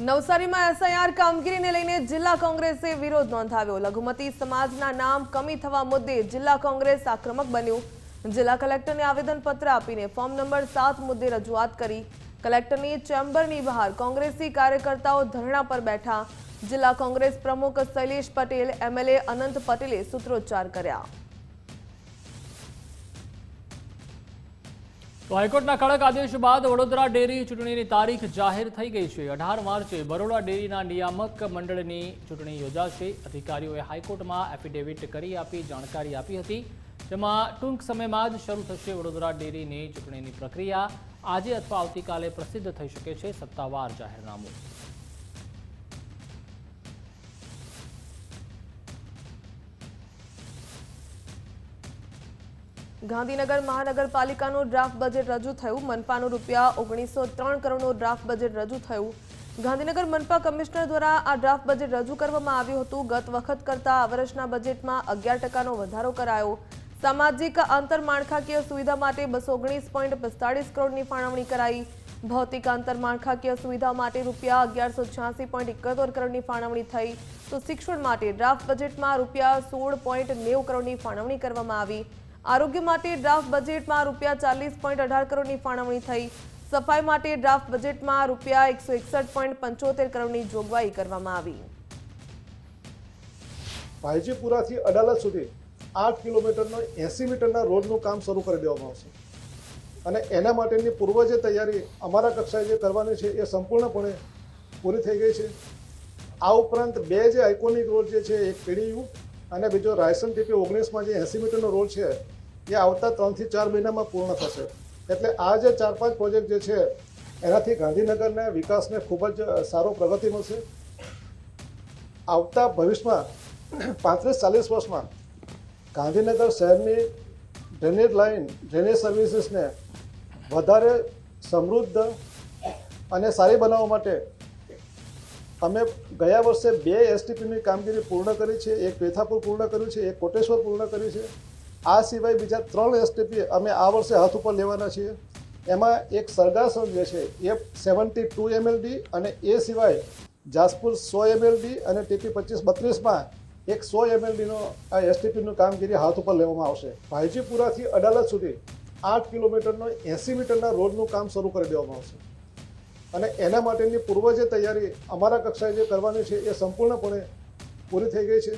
નવસારીમાં SIR કામગીરીને લઈને જિલ્લા કોંગ્રેસે વિરોધ નોંધાવ્યો. લઘુમતી સમાજના નામ કમી થવા મુદ્દે જિલ્લા કોંગ્રેસ આક્રમક બન્યું. જિલ્લા કલેક્ટરને આવેદનપત્ર આપીને ફોર્મ નંબર 7 મુદ્દે રજૂઆત કરી. કલેક્ટરની ચેમ્બરની બહાર કોંગ્રેસી કાર્યકર્તાઓ ધરણા પર બેઠા. જિલ્લા કોંગ્રેસ પ્રમુખ શૈલેષ પટેલ, MLA અનંત પટેલે સૂત્રોચ્ચાર કર્યા. તો હાઈકોર્ટના કડક આદેશ બાદ વડોદરા ડેરી ચૂંટણીની તારીખ જાહેર થઈ ગઈ છે. 18 માર્ચે બરોડા ડેરીના નિયામક મંડળની ચૂંટણી યોજાશે. અધિકારીઓએ હાઈકોર્ટમાં એફિડેવિટ કરી આપી જાણકારી આપી હતી, જેમાં ટૂંક સમયમાં જ શરૂ થશે વડોદરા ડેરીની ચૂંટણીની પ્રક્રિયા. આજે અથવા આવતીકાલે પ્રસિદ્ધ થઈ શકે છે સત્તાવાર જાહેરનામું. ગાંધીનગર મહાનગરપાલિકાનું ડ્રાફ્ટ બજેટ રજૂ થયું. મનપાનું ₹1903 કરોડનું ડ્રાફ્ટ બજેટ રજૂ થયું. ગાંધીનગર મનપા કમિશનર દ્વારા આ ડ્રાફ્ટ બજેટ રજૂ કરવામાં આવ્યું હતું. ગત વખત કરતાં આ વર્ષના બજેટમાં 11% વધારો કરાયો. સામાજિક આંતરમાળખાકીય સુવિધા માટે 219.45 કરોડની ફાળવણી કરાઈ. ભૌતિક આંતરમાળખાકીય સુવિધા માટે ₹1186.71 કરોડની ફાળવણી થઈ. તો શિક્ષણ માટે ડ્રાફ્ટ બજેટમાં ₹16.90 કરોડની ફાળવણી કરવામાં આવી. આરોગ્ય માટે ડ્રાફ્ટ બજેટમાં ₹40.18 કરોડની ફાળવણી થઈ. સફાઈ માટે ડ્રાફ્ટ બજેટમાં ₹161.75 કરોડની જોગવાઈ કરવામાં આવી. ભાઈજીપુરાથી અડાલજ સુધી 8 કિલોમીટરનો 80 મીટરના રોડનું કામ શરૂ કરી દેવામાં આવશે અને એના માટેની પૂર્વ જે તૈયારી અમારા કક્ષાએ જે કરવાની છે એ સંપૂર્ણપણે પૂરી થઈ ગઈ છે. આ ઉપરાંત 2 જે આઇકોનિક રોડ જે છે, એક PDU અને બીજો રાયસન TP 19માં જે 80 મીટરનો રોડ છે એ આવતા 3 થી 4 મહિનામાં પૂર્ણ થશે. એટલે આ જે 4-5 પ્રોજેક્ટ જે છે એનાથી ગાંધીનગરના વિકાસને ખૂબ જ સારો પ્રગતિ મળશે. આવતા ભવિષ્યમાં 35-40 વર્ષમાં ગાંધીનગર શહેરની ડ્રેનેજ લાઇન, ડ્રેનેજ સર્વિસીસને વધારે સમૃદ્ધ અને સારી બનાવવા માટે અમે ગયા વર્ષે 2 STPની કામગીરી પૂર્ણ કરી છે. એક પેથાપુર પૂર્ણ કર્યું છે, એક કોટેશ્વર પૂર્ણ કર્યું છે. આ સિવાય બીજા 3 STP અમે આ વર્ષે હાથ ઉપર લેવાના છીએ. એમાં એક સરગાસણ જે છે એ 72 MLD અને એ સિવાય જાસપુર 100 MLD અને TP 25-32માં એક 100 MLDનો આ STPનું કામગીરી હાથ ઉપર લેવામાં આવશે. ભાઈજીપુરાથી અડાલજ સુધી 8 કિલોમીટરનો 80 મીટરના રોડનું કામ શરૂ કરી દેવામાં આવશે અને એના માટેની પૂર્વ જે તૈયારી અમારા કક્ષાએ જે કરવાની છે એ સંપૂર્ણપણે પૂરી થઈ ગઈ છે.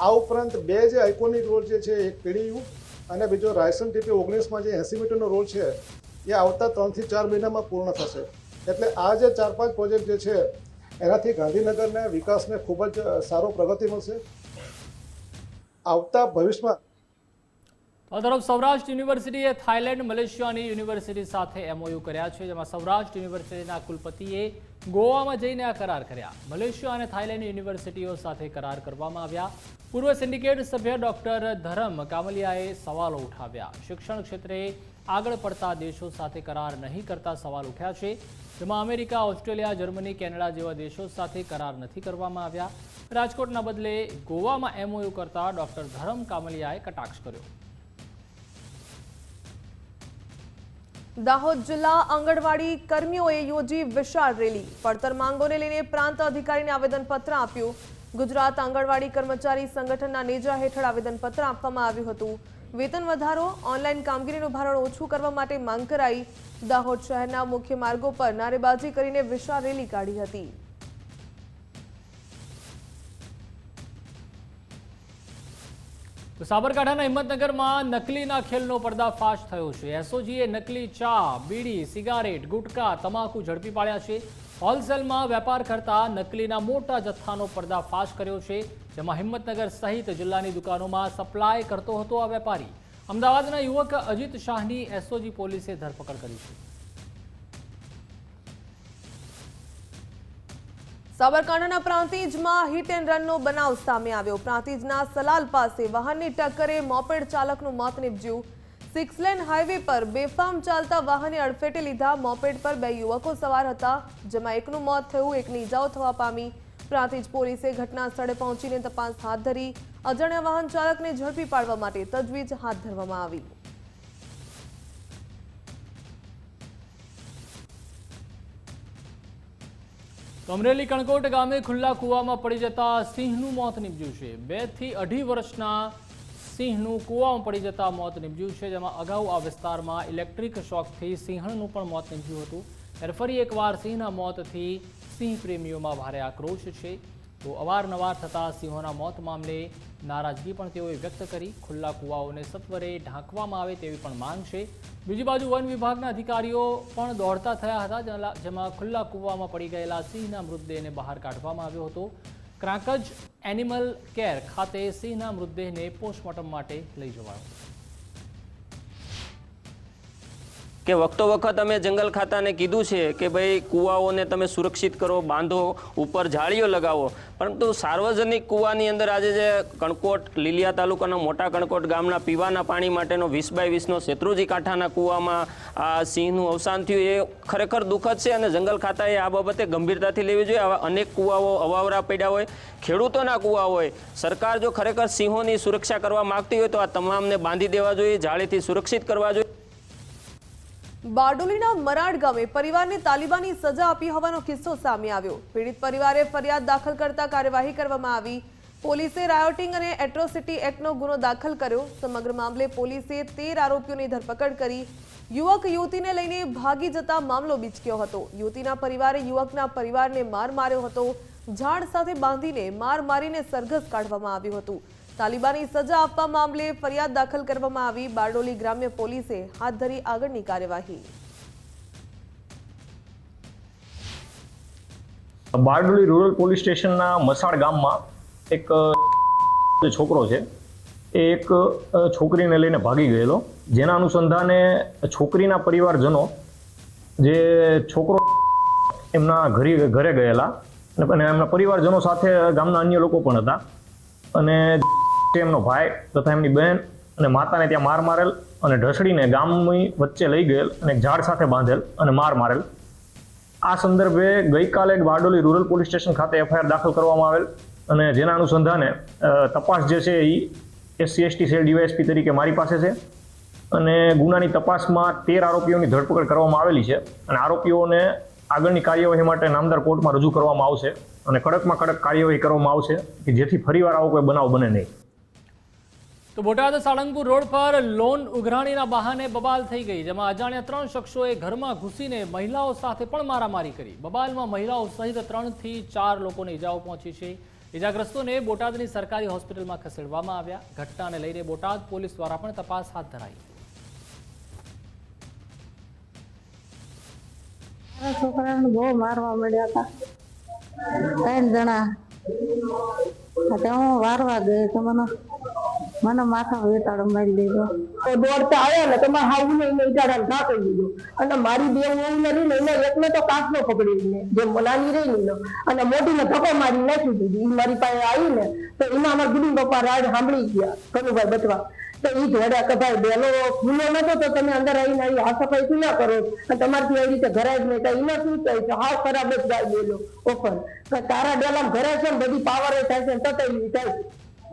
આ ઉપરાંત 2 જે આઇકોનિક રોડ જે છે, એક PDU અને બીજો રાયસન TP 19માં જે 80 મીટરનો રોડ છે એ આવતા 3 થી 4 મહિનામાં પૂર્ણ થશે. એટલે આ જે 4-5 પ્રોજેક્ટ જે છે એનાથી ગાંધીનગરના વિકાસને ખૂબ જ સારો પ્રગતિ મળશે. આવતા ભવિષ્યમાં આ તરફ સૌરાષ્ટ્ર યુનિવર્સિટીએ થાઇલેન્ડ, મલેશિયાની યુનિવર્સિટી સાથે MOU કર્યા છે, જેમાં સૌરાષ્ટ્ર યુનિવર્સિટીના કુલપતિએ ગોવામાં જઈને આ કરાર કર્યા. મલેશિયા અને થાઇલેન્ડ યુનિવર્સિટીઓ સાથે કરાર કરવામાં આવ્યા. પૂર્વ સિન્ડિકેટ સભ્ય ડોક્ટર ધરમ કામલિયાએ સવાલો ઉઠાવ્યા. શિક્ષણ ક્ષેત્રે આગળ પડતા દેશો સાથે કરાર નહીં કરતા સવાલ ઉઠ્યા છે, જેમાં અમેરિકા, ઓસ્ટ્રેલિયા, જર્મની, કેનેડા જેવા દેશો સાથે કરાર નથી કરવામાં આવ્યા. રાજકોટના બદલે ગોવામાં MOU કરતા ડોક્ટર ધરમ કામલિયાએ કટાક્ષ કર્યો. દાહોદ જિલ્લા આંગણવાડી કર્મીઓએ યોજી વિશાળ રેલી. પડતર માંગોને લઈને પ્રાંત અધિકારીને આવેદનપત્ર આપ્યું. ગુજરાત આંગણવાડી કર્મચારી સંગઠનના નેજા હેઠળ આવેદનપત્ર આપવામાં આવ્યું હતું. વેતન વધારો, ઓનલાઈન કામગીરીનું ભારણ ઓછું કરવા માટે માંગ કરાઈ. દાહોદ શહેરના મુખ્ય માર્ગો પર નારેબાજી કરીને વિશાળ રેલી કાઢી હતી. તો સાબરકાંઠાના હિંમતનગરમાં નકલીના ખેલનો પર્દાફાશ થયો છે. SOGએ નકલી ચા, બીડી, સિગારેટ, ગુટકા, તમાકુ ઝડપી પાડ્યા છે. હોલસેલમાં વેપાર કરતા નકલીના મોટા જથ્થાનો પર્દાફાશ કર્યો છે. જેમાં હિંમતનગર સહિત જિલ્લાની દુકાનોમાં સપ્લાય કરતો હતો આ વેપારી. અમદાવાદના યુવક અજીત શાહની એસઓજી પોલીસે ધરપકડ કરી છે. સાબરકાંઠાના પ્રાંતિજમાં હિટ એન્ડ રનનો બનાવ સામે આવ્યો. પ્રાંતિજના સલાલ પાસે વાહનની ટક્કરે મોપેડ ચાલકનું મોત નીપજ્યું. 6 લેન હાઈવે પર બેફામ ચાલતા વાહને અડફેટે લીધા. મોપેડ પર 2 યુવકો સવાર હતા, જેમાં એકનું મોત થયું, એકની ઈજાઓ થવા પામી. પ્રાંતિજ પોલીસે ઘટના સ્થળે પહોંચીને તપાસ હાથ ધરી. અજાણ્યા વાહન ચાલકને ઝડપી પાડવા માટે તજવીજ હાથ ધરવામાં આવી. અમરેલી કણકોટ ગામે ખુલ્લા કૂવામાં પડી જતા સિંહનું મોત નીપજ્યું છે. 2 થી 2.5 વર્ષના સિંહનું કૂવામાં પડી જતા મોત નીપજ્યું છે, જેમાં અગાઉ આ વિસ્તારમાં ઇલેક્ટ્રિક શોકથી સિંહણનું પણ મોત નીપજ્યું હતું. ત્યારે ફરી એકવાર સિંહના મોતથી સિંહ પ્રેમીઓમાં ભારે આક્રોશ છે. તો અવારનવાર થતા સિંહોના મોત મામલે નારાજગી પણ તેઓએ વ્યક્ત કરી. ખુલ્લા કૂવાઓને સત્વરે ઢાંકવામાં આવે તેવી પણ માંગ છે. બીજી બાજુ વન વિભાગના અધિકારીઓ પણ દોડતા થયા હતા, જેમાં ખુલ્લા કૂવામાં પડી ગયેલા સિંહના મૃતદેહને બહાર કાઢવામાં આવ્યો હતો. ક્રાંકજ એનિમલ કેર ખાતે સિંહના મૃતદેહને પોસ્ટમોર્ટમ માટે લઈ જવાયો. કે વખતો વખત અમે જંગલ ખાતાને કીધું છે કે ભાઈ કૂવાઓને તમે સુરક્ષિત કરો, બાંધો, ઉપર જાળીઓ લગાવો, પરંતુ સાર્વજનિક કૂવાની અંદર આજે જે કણકોટ લીલિયા તાલુકાના મોટા કણકોટ ગામના પીવાના પાણી માટેનો 20x20નો શેત્રુંજી કાંઠાના કૂવામાં આ સિંહનું અવસાન થયું એ ખરેખર દુઃખદ છે અને જંગલ ખાતાએ આ બાબતે ગંભીરતાથી લેવી જોઈએ. આવા અનેક કૂવાઓ અવાવરા પડ્યા હોય, ખેડૂતોના કૂવા હોય. સરકાર જો ખરેખર સિંહોની સુરક્ષા કરવા માંગતી હોય તો આ તમામને બાંધી દેવા જોઈએ, જાળીથી સુરક્ષિત કરવા જોઈએ. બારડોલીના મરાડ ગામે પરિવારને તાલિબાની સજા આપી હોવાનો કિસ્સો સામે આવ્યો. પીડિત પરિવારે ફરિયાદ દાખલ કરતા કાર્યવાહી કરવામાં આવી. પોલીસે રાયોટિંગ અને એટ્રોસિટી એક્ટનો ગુનો દાખલ કર્યો. સમગ્ર મામલે પોલીસે 13 આરોપીઓની ધરપકડ કરી. યુવક યુવતીને લઈને ભાગી જતા મામલો બીચક્યો હતો. યુવતીના પરિવારે યુવકના પરિવારને માર માર્યો હતો. ઝાડ સાથે બાંધીને માર મારીને સરઘસ કાઢવામાં આવ્યું હતું. તાલિબાની સજા આપવા મામલે ફરિયાદ દાખલ કરવામાં આવી. બારડોલી ગ્રામ્ય પોલીસે હાથ ધરી આગળની કાર્યવાહી. બારડોલી રૂરલ પોલીસ સ્ટેશનના મસાડ ગામમાં એક છોકરો છે, એ એક છોકરીને લઈને ભાગી ગયેલો. જેના અનુસંધાને છોકરીના પરિવારજનો જે છોકરો એમના ઘરે ગયેલા અને એમના પરિવારજનો સાથે ગામના અન્ય લોકો પણ હતા અને એમનો ભાઈ તથા એમની બહેન અને માતાને ત્યાં માર મારેલ અને ઢસડીને ગામની વચ્ચે લઈ ગયેલ અને ઝાડ સાથે બાંધેલ અને માર મારેલ. આ સંદર્ભે ગઈકાલે બારડોલી રૂરલ પોલીસ સ્ટેશન ખાતે એફઆઈઆર દાખલ કરવામાં આવેલ અને જેના અનુસંધાને તપાસ જે છે એ SC/ST સેલ ડીવાયએસપી તરીકે મારી પાસે છે અને ગુનાની તપાસમાં 13 આરોપીઓની ધરપકડ કરવામાં આવેલી છે અને આરોપીઓને આગળની કાર્યવાહી માટે નામદાર કોર્ટમાં રજૂ કરવામાં આવશે અને કડકમાં કડક કાર્યવાહી કરવામાં આવશે કે જેથી ફરીવાર આવો કોઈ બનાવ બને નહીં. તો બોટાદ સાળંગપુર રોડ પર લોન ઉઘરાણીના બહાને બબાલ થઈ ગઈ, જેમાં અજાણ્યા 3 શખ્સોએ ઘરમાં ઘૂસીને મહિલાઓ સાથે પણ મારામારી કરી. બબાલમાં મહિલાઓ સહિત 3 થી 4 લોકોને ઈજાઓ પહોંચી છે. ઈજાગ્રસ્તોને બોટાદની સરકારી હોસ્પિટલમાં ખસેડવામાં આવ્યા. ઘટનાને લઈને બોટાદ પોલીસ દ્વારા પણ તપાસ હાથ ધરાઈ. છોકરાને બહુ મારવા મળ્યા હતા, 3 જણા. હું વારવા ગઈ તો મને માથા વેતાડો મારી દીધો. દોડતા આવ્યા ને તમારે હાવું ને ઈજાડા ના કરી દીધો અને મારી બે ઓળને રહીને એને એકને તો કાચનો પકડી ને જે નાની રહી ને અને મોટીને ધક્કો મારી નાખી દીધી. એ મારી પાસે આવી ને તો એમાં અમારા ગુડી પપ્પા રાડ સાંભળી ગયા કનુભાઈ બચવા. તો એ ધોડ્યા કે ભાઈ બેનો ખુલ્લો નતો તો તમે અંદર આવીને આવી આ સફાઈ શું ના કરો અને તમારથી આવી રીતે ઘરે જ નહીં. એમાં શું થાય છે, હાવ ખરાબ જ ગાય બોલો ઓપન તારા ડેલામ ઘરે છે ને બધી પાવર થાય છે તતાઈ થાય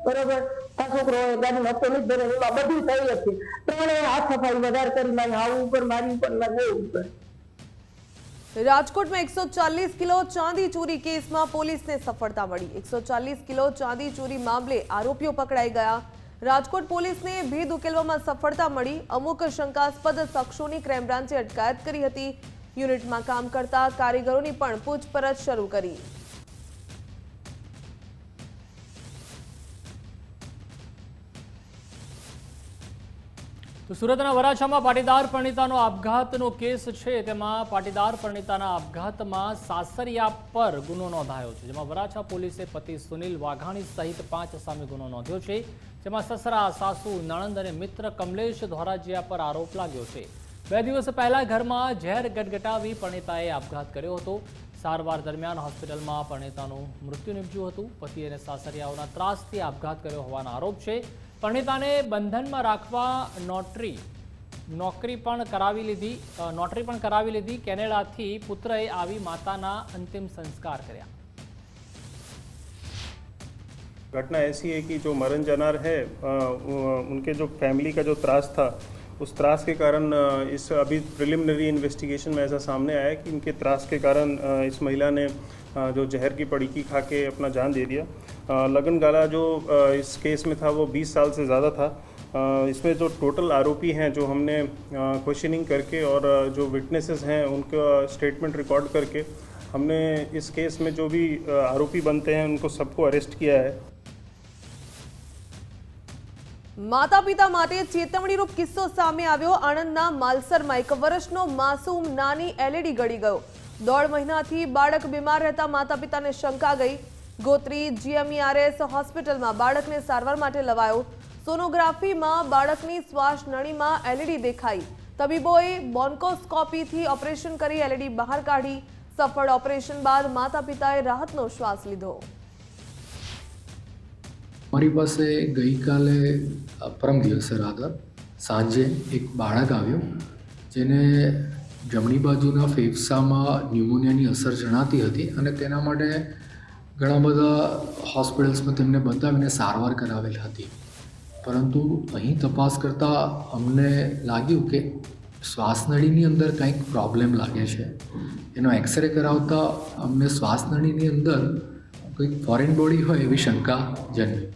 બરોબર. આ છોકરો ગાડી હપ્તો નથી ભરે એમાં બધું થઈ હતી. 3 હાથ સફાઈ વધારે કરી મારી હાવ ઉપર મારી ઉપર લાગે ઉપર. રાજકોટમાં 140 કિલો ચાંદી ચોરી કેસમાં પોલીસને સફળતા મળી. 140 કિલો ચાંદી ચોરી મામલે આરોપીઓ પકડાઈ ગયા. રાજકોટ પોલીસને ભેદ ઉકેલવામાં સફળતા મળી. અમુક શંકાસ્પદ શખ્સોની ક્રાઇમ બ્રાન્ચે અટકાયત કરી હતી. યુનિટમાં કામ કરતા કારીગરોની પણ પૂછપરછ શરૂ કરી. તો સુરતના વરાછામાં પાટીદાર પરિણીતાનો આપઘાતનો કેસ છે, તેમાં પાટીદાર પરિણીતાના આપઘાતમાં સાસરિયા પર ગુનો નોંધાયો છે, જેમાં વરાછા પોલીસે પતિ સુનિલ વાઘાણી સહિત 5 સામે ગુનો નોંધ્યો છે, જેમાં સસરા, સાસુ, નણંદ અને મિત્ર કમલેશ ધોરાજીયા પર આરોપ લાગ્યો છે। 2 દિવસ પહેલા ઘરમાં ઝેર ગટગટાવી પરિણીતાએ આપઘાત કર્યો હતો। સારવાર દરમિયાન હોસ્પિટલમાં પરિણીતાનું મૃત્યુ નીપજ્યું હતું। પતિ અને સાસરિયાઓના ત્રાસથી આપઘાત કર્યો હોવાના આરોપ છે। પરિણીતાને બંધનમાં રાખવા નોટરી પણ કરાવી લીધી। કેનેડાથી પુત્રએ આવી માતાના અંતિમ संस्कार કર્યા। घटना ऐसी है कि जो मरण जनार है उनके जो फैमिली का जो त्रास था, उस त्रास के कारण इस अभी प्रिलिमिनरी इन्वेस्टिगेशन में ऐसा सामने आया कि इनके त्रास के कारण इस महिला ने जो जहर की पड़ीकी खा के अपना जान दे दिया। लगन गाला जो इस केस में था वो 20 साल से ज़्यादा था। इसमें जो टोटल आरोपी हैं, जो हमने क्वेश्चनिंग करके और जो विटनेसेस हैं उनका स्टेटमेंट रिकॉर्ड करके हमने इस केस में जो भी आरोपी बनते हैं उनको सबको अरेस्ट किया है। માતા પિતા માટે ચેતવણીરૂપ કિસ્સો સામે આવ્યો। આણંદના માલસરમાં 1 વર્ષનો માસૂમ નાની એલઈડી ગળી ગયો। 1.5 મહિનાથી બાળક બીમાર રહેતા માતા પિતાને શંકા ગઈ। ગોત્રી જીએમઈઆરએસ હોસ્પિટલમાં બાળકને સારવાર માટે લવાયો। સોનોગ્રાફીમાં બાળકની શ્વાસ નળીમાં એલઈડી દેખાઈ। તબીબોએ બોન્કોસ્કોપીથી ઓપરેશન કરી એલઈડી બહાર કાઢી। સફળ ઓપરેશન બાદ માતા પિતાએ રાહતનો શ્વાસ લીધો। મારી પાસે ગઈકાલે પરમ દિવસે રાત્રે સાંજે એક બાળક આવ્યો, જેને જમણી બાજુના ફેફસામાં ન્યુમોનિયાની અસર જણાતી હતી અને તેના માટે ઘણા બધા હોસ્પિટલ્સમાં તેમને બતાવીને સારવાર કરાવેલ હતી, પરંતુ અહીં તપાસ કરતાં અમને લાગ્યું કે શ્વાસનળીની અંદર કંઈક પ્રોબ્લેમ લાગે છે। એનો એક્સરે કરાવતા અમને શ્વાસનળીની અંદર કોઈક ફોરેન બોડી હોય એવી શંકા જન્મી।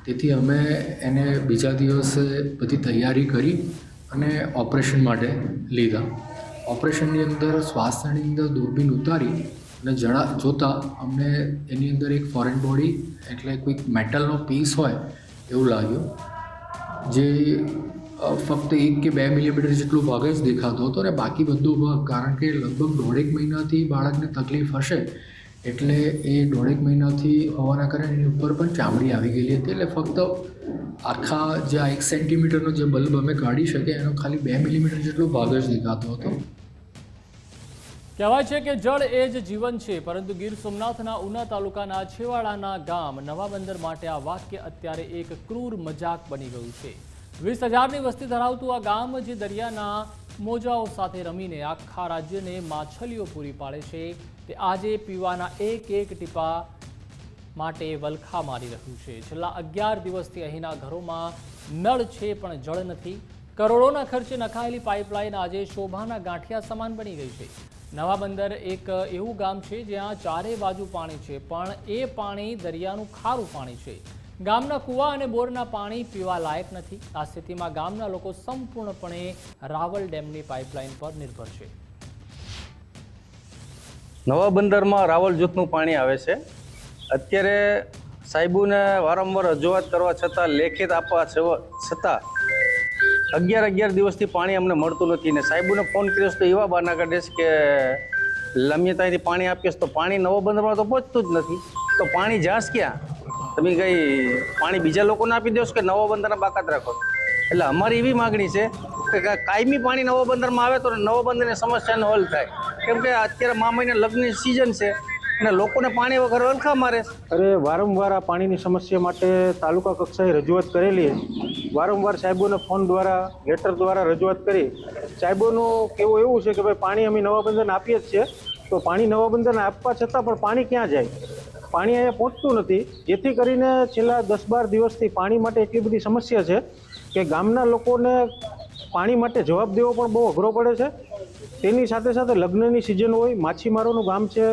તેથી અમે એને બીજા દિવસે બધી તૈયારી કરી અને ઓપરેશન માટે લીધા। ઓપરેશનની અંદર શ્વાસનળીની અંદર દૂરબીન ઉતારી અને જોતાં અમને એની અંદર એક ફોરેન બોડી એટલે કોઈક મેટલનો પીસ હોય એવું લાગ્યું, જે ફક્ત 1 કે 2 મિલીમીટર જેટલો ભાગ જ દેખાતો હતો અને બાકી બધો ભાગ, કારણ કે લગભગ 1.5 મહિનાથી બાળકને તકલીફ હશે એટલે એ 1.5 મહિનાથી હોવાના કારણે એની ઉપર પણ ચામડી આવી ગયેલી હતી। એટલે ફક્ત આખા જે 1 સેન્ટીમીટરનો જે બલ્બ અમે કાઢી શકીએ એનો ખાલી 2 મિલીમીટર જેટલો ભાગ જ દેખાતો હતો। કહેવાય છે કે જળ એ જ જીવન છે, પરંતુ ગીર સોમનાથના ઉના તાલુકાના છેવાડાના ગામ નવા બંદર માટે આ વાક્ય અત્યારે એક ક્રૂર મજાક બની ગયું છે। 20,000ની વસ્તી ધરાવતું આ ગામ જે દરિયાના મોજાઓ સાથે રમીને આખા રાજ્યને માછલીઓ પૂરી પાડે છે, તે આજે પીવાના એક ટીપા માટે વલખા મારી રહ્યું છે। છેલ્લા 11 દિવસથી અહીંના ઘરોમાં નળ છે પણ જળ નથી। કરોડોના ખર્ચે નખાયેલી પાઇપલાઇન આજે શોભાના ગાંઠિયા સમાન બની ગઈ છે। નવા બંદર એક એવું ગામ છે જ્યાં ચારે બાજુ પાણી છે, પણ એ પાણી દરિયાનું ખારું પાણી છે। ગામના કુવા અને બોરના પાણી પીવા લાયક નથી। આ સ્થિતિમાં ગામના લોકો સંપૂર્ણપણે રાવલ ડેમની પાઇપલાઇન પર નિર્ભર છે। નવા બંદરમાં રાવલ જૂથનું પાણી આવે છે। અત્યારે સાહેબોને વારંવાર રજૂઆત કરવા છતાં, લેખિત આપવા છતાં 11 દિવસથી પાણી અમને મળતું નથી ને સાહેબોને ફોન કર્યો તો એવા બહાના કાઢે છે કે અમે ત્યાંથી પાણી આપીશ તો પાણી નવા બંદરમાં તો પહોંચતું જ નથી, તો પાણી જાશ ક્યાં? તમે કંઈ પાણી બીજા લોકોને આપી દો કે નવા બંદરના બાકાત રાખો? એટલે અમારી એવી માગણી છે કે કાયમી પાણી નવા બંદરમાં આવે તો નવા બંદરની સમસ્યાનો હલ થાય, કેમ કે અત્યારે મા મહિના લગ્નની સિઝન છે અને લોકોને પાણી વગર વલખા મારે। અરે વારંવાર આ પાણીની સમસ્યા માટે તાલુકા કક્ષાએ રજૂઆત કરેલી છે। વારંવાર સાહેબોને ફોન દ્વારા, લેટર દ્વારા રજૂઆત કરી। સાહેબોનું કહેવું એવું છે કે ભાઈ પાણી અમે નવા બંદરને આપીએ જ છીએ, તો પાણી નવા બંદરને આપવા છતાં પણ પાણી ક્યાં જાય? પાણી અહીંયા પહોંચતું નથી, જેથી કરીને છેલ્લા 10-12 દિવસથી પાણી માટે એટલી બધી સમસ્યા છે કે ગામના લોકોને પાણી માટે જવાબ દેવો પણ બહુ અઘરો પડે છે। તેની સાથે સાથે લગ્નની સિઝન હોય, માછીમારોનું ગામ છે,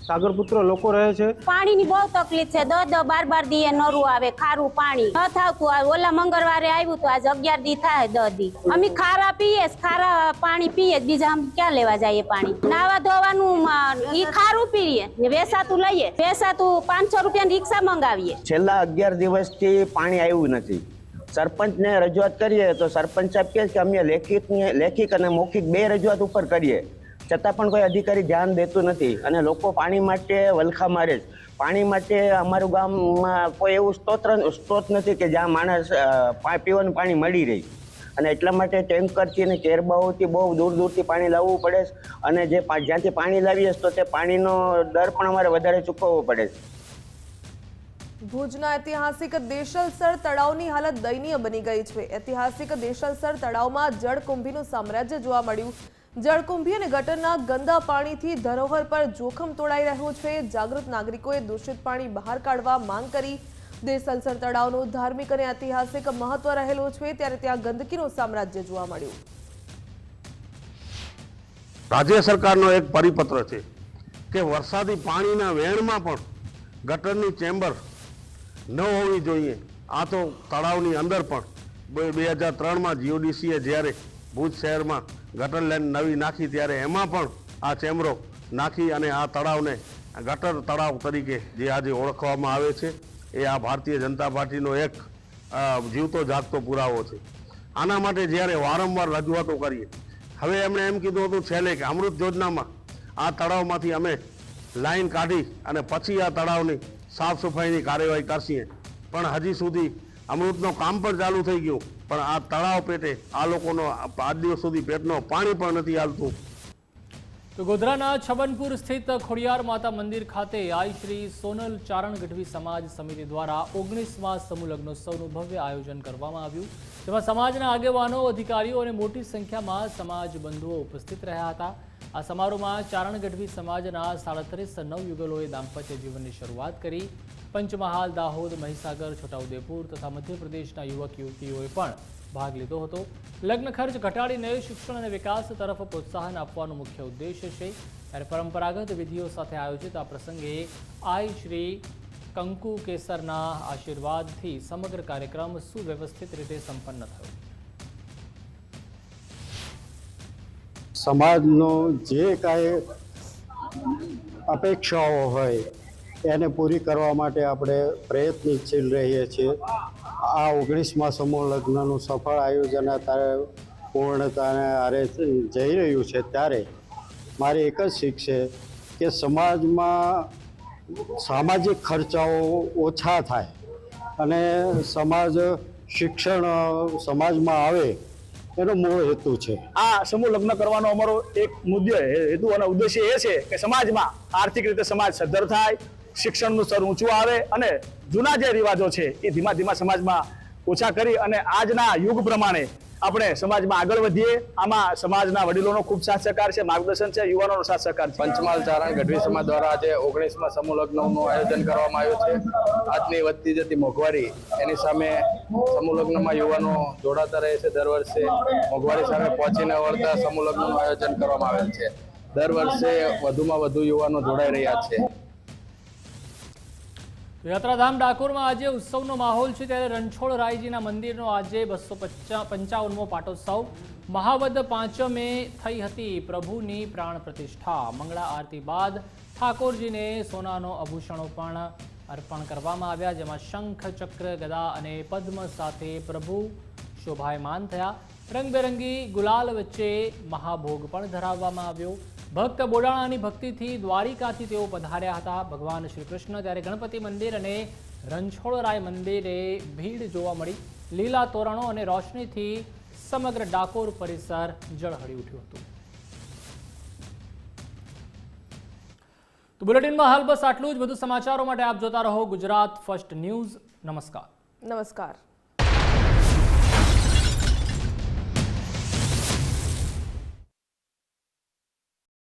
સાગરપુત્ર લોકો રહે છે। પાણીની બહુ તકલીફ છે। 10-12 દી નરું આવે, ખારું પાણી ન થાતું। ઓલા મંગળવારે આવ્યું તો આજ 11 દી થાય, 10 દી અમે ખારા પીએ, ખારા પાણી પીએ, બીજા આમ ક્યાં લેવા જઈએ પાણી? નાવા ધોવાનું ઈ ખારું પીએ, વેસાતું લઈએ, વેસાતું 500 રૂપિયા રિક્ષા મંગાવીએ। છેલ્લા 11 દિવસથી પાણી આવ્યું નથી। સરપંચને રજૂઆત કરીએ તો સરપંચ સાહેબ કહે કે અમે લેખિત અને મૌખિક બે રજૂઆત ઉપર કરીએ, છતાં પણ કોઈ અધિકારી ધ્યાન દેતું નથી અને લોકો પાણી માટે વલખા મારે છે. પાણી માટે અમારું ગામમાં કોઈ એવું સ્ત્રોત નથી કે જ્યાં માણસ પીવાનું પાણી મળી રહે, અને એટલા માટે ટેન્કરથી અને કેરબાઓથી બહુ દૂરથી પાણી લાવવું પડે છે. અને જ્યાંથી પાણી લાવીએ તો તે પાણીનો દર પણ અમારે વધારે ચૂકવવો પડે છે. ભુજના ઐતિહાસિક દેશલસર તળાવની હાલત દયનીય બની ગઈ છે. ઐતિહાસિક દેશલસર તળાવમાં જળકુંભીનું સામ્રાજ્ય જોવા મળ્યું. જળકુંભી અને ગટરના ગંદા પાણીથી ધરોહર પર જોખમ તોડાઈ રહ્યું છે. જાગૃત નાગરિકોએ દૂષિત પાણી બહાર કાઢવા માંગ કરી. દેશલસર તળાવનું ધાર્મિક અને ઐતિહાસિક મહત્વ રહેલું છે, ત્યારે ત્યાં ગંદકીનું સામ્રાજ્ય જોવા મળ્યું. રાજ્ય સરકારનો એક પરિપત્ર છે કે વરસાદી પાણીના વહેણમાં પણ ગટરની ચેમ્બર ન હોવી જોઈએ. આ તો તળાવની અંદર પણ 2003માં જીઓડીસીએ જ્યારે ભુજ શહેરમાં ગટર લાઈન નવી નાખી ત્યારે એમાં પણ આ ચેમ્બરો નાખી અને આ તળાવને ગટર તળાવ તરીકે જે આજે ઓળખવામાં આવે છે એ આ ભારતીય જનતા પાર્ટીનો એક જીવતો જાગતો પુરાવો છે. આના માટે જ્યારે વારંવાર રજૂઆતો કરીએ, હવે એમણે એમ કીધું હતું છેલ્લે કે અમૃત યોજનામાં આ તળાવમાંથી અમે લાઈન કાઢી અને પછી આ તળાવની સાફ સફાઈની કાર્યવાહી કરશે, પણ હજી સુધી અમૃતનું કામ પણ ચાલુ થઈ ગયું, પણ આ તળાવ પેટે આ લોકોનો આજ દિવસ સુધી પેટનો પાણી પણ નથી હાલતું. તો ગોધરાના છબનપુર સ્થિત ખોડિયાર માતા મંદિર ખાતે આઈ શ્રી સોનલ ચારણ ગઢવી સમાજ સમિતિ દ્વારા 19મા સમૂહ લગ્નોત્સવનું ભવ્ય આયોજન કરવામાં આવ્યું, જેમાં સમાજના આગેવાનો, અધિકારીઓ અને મોટી સંખ્યામાં સમાજ બંધુઓ ઉપસ્થિત રહ્યા હતા. આ સમારોહમાં ચારણ ગઢવી સમાજના 37 નવયુગલોએ દાંપત્ય જીવનની શરૂઆત કરી. પંચમહાલ, દાહોદ, મહીસાગર, છોટાઉદેપુર તથા મધ્યપ્રદેશના યુવક યુવતીઓએ પણ ભાગ લીધો હતો. લગ્ન ખર્ચ ઘટાડીને શિક્ષણ અને વિકાસ તરફ પ્રોત્સાહન આપવાનો મુખ્ય ઉદ્દેશ્ય છે. ત્યારે પરંપરાગત વિધિઓ સાથે આયોજિત આ પ્રસંગે આઈ શ્રી કંકુ કેસરના આશીર્વાદથી સમગ્ર કાર્યક્રમ સુવ્યવસ્થિત રીતે સંપન્ન થયો. સમાજનો જે કાંઈ અપેક્ષાઓ હોય એને પૂરી કરવા માટે આપણે પ્રયત્નશીલ રહીએ છીએ. આ 19મા સમૂહ લગ્નનું સફળ આયોજન અત્યારે પૂર્ણતાને આરે જઈ રહ્યું છે, ત્યારે મારી એક જ શીખ છે કે સમાજમાં સામાજિક ખર્ચાઓ ઓછા થાય અને સમાજ શિક્ષણ સમાજમાં આવે એનો મૂળ હેતુ છે. આ સમૂહ લગ્ન કરવાનો અમારો એક મુદ્દો હેતુ અને ઉદ્દેશ્ય એ છે કે સમાજમાં આર્થિક રીતે સમાજ સદ્ધર થાય, શિક્ષણનું સ્તર ઊંચું આવે અને જૂના જે રિવાજો છે એ ધીમા ધીમા સમાજમાં ઓછા કરી અને આજના યુગ પ્રમાણે આપણે સમાજમાં આગળ વધીએ. આમાં સમાજના વડીલોનો ખૂબ સાથ સહકાર છે, માર્ગદર્શન છે, યુવાનોનો સાથ સહકાર છે. પંચમહાલ ચારણ ગઢવી સમાજ દ્વારા આજે 19મા સમૂહ લગ્નનું આયોજન કરવામાં આવ્યું છે. આજની વધતી જતી મોંઘવારી એની સામે સમૂહ લગ્નમાં યુવાનો જોડાતા રહે છે. દર વર્ષે મોંઘવારી સામે પહોંચીને વળતા સમૂહ લગ્નનું આયોજન કરવામાં આવેલ છે. દર વર્ષે વધુમાં વધુ યુવાનો જોડાઈ રહ્યા છે. યાત્રાધામ ડાકોરમાં આજે ઉત્સવનો માહોલ છે, ત્યારે રણછોડરાયજીના મંદિરનો આજે 255મો પાટોત્સવ મહાવદ પાંચમે થઈ હતી. પ્રભુની પ્રાણ પ્રતિષ્ઠા. મંગળા આરતી બાદ ઠાકોરજીને સોનાનો આભૂષણો પણ અર્પણ કરવામાં આવ્યા, જેમાં શંખ, ચક્ર, ગદા અને પદ્મ સાથે પ્રભુ શોભાયમાન થયા. રંગબેરંગી ગુલાલ વચ્ચે મહાભોગ પણ ધરાવવામાં આવ્યો. ભક્ત બોડાણાની ભક્તિથી દ્વારિકાથી તેઓ પધાર્યા હતા ભગવાન શ્રી કૃષ્ણ. ત્યારે ગણપતિ મંદિર અને રણછોડરાય મંદિરે ભીડ જોવા મળી. લીલા તોરણો અને રોશનીથી સમગ્ર ડાકોર પરિસર ઝળહળી ઉઠ્યું હતું. તો બુલેટિનમાં હાલ બસ આટલું જ. વધુ સમાચારો માટે આપ જોતા રહો ગુજરાત ફર્સ્ટ ન્યૂઝ. નમસ્કાર.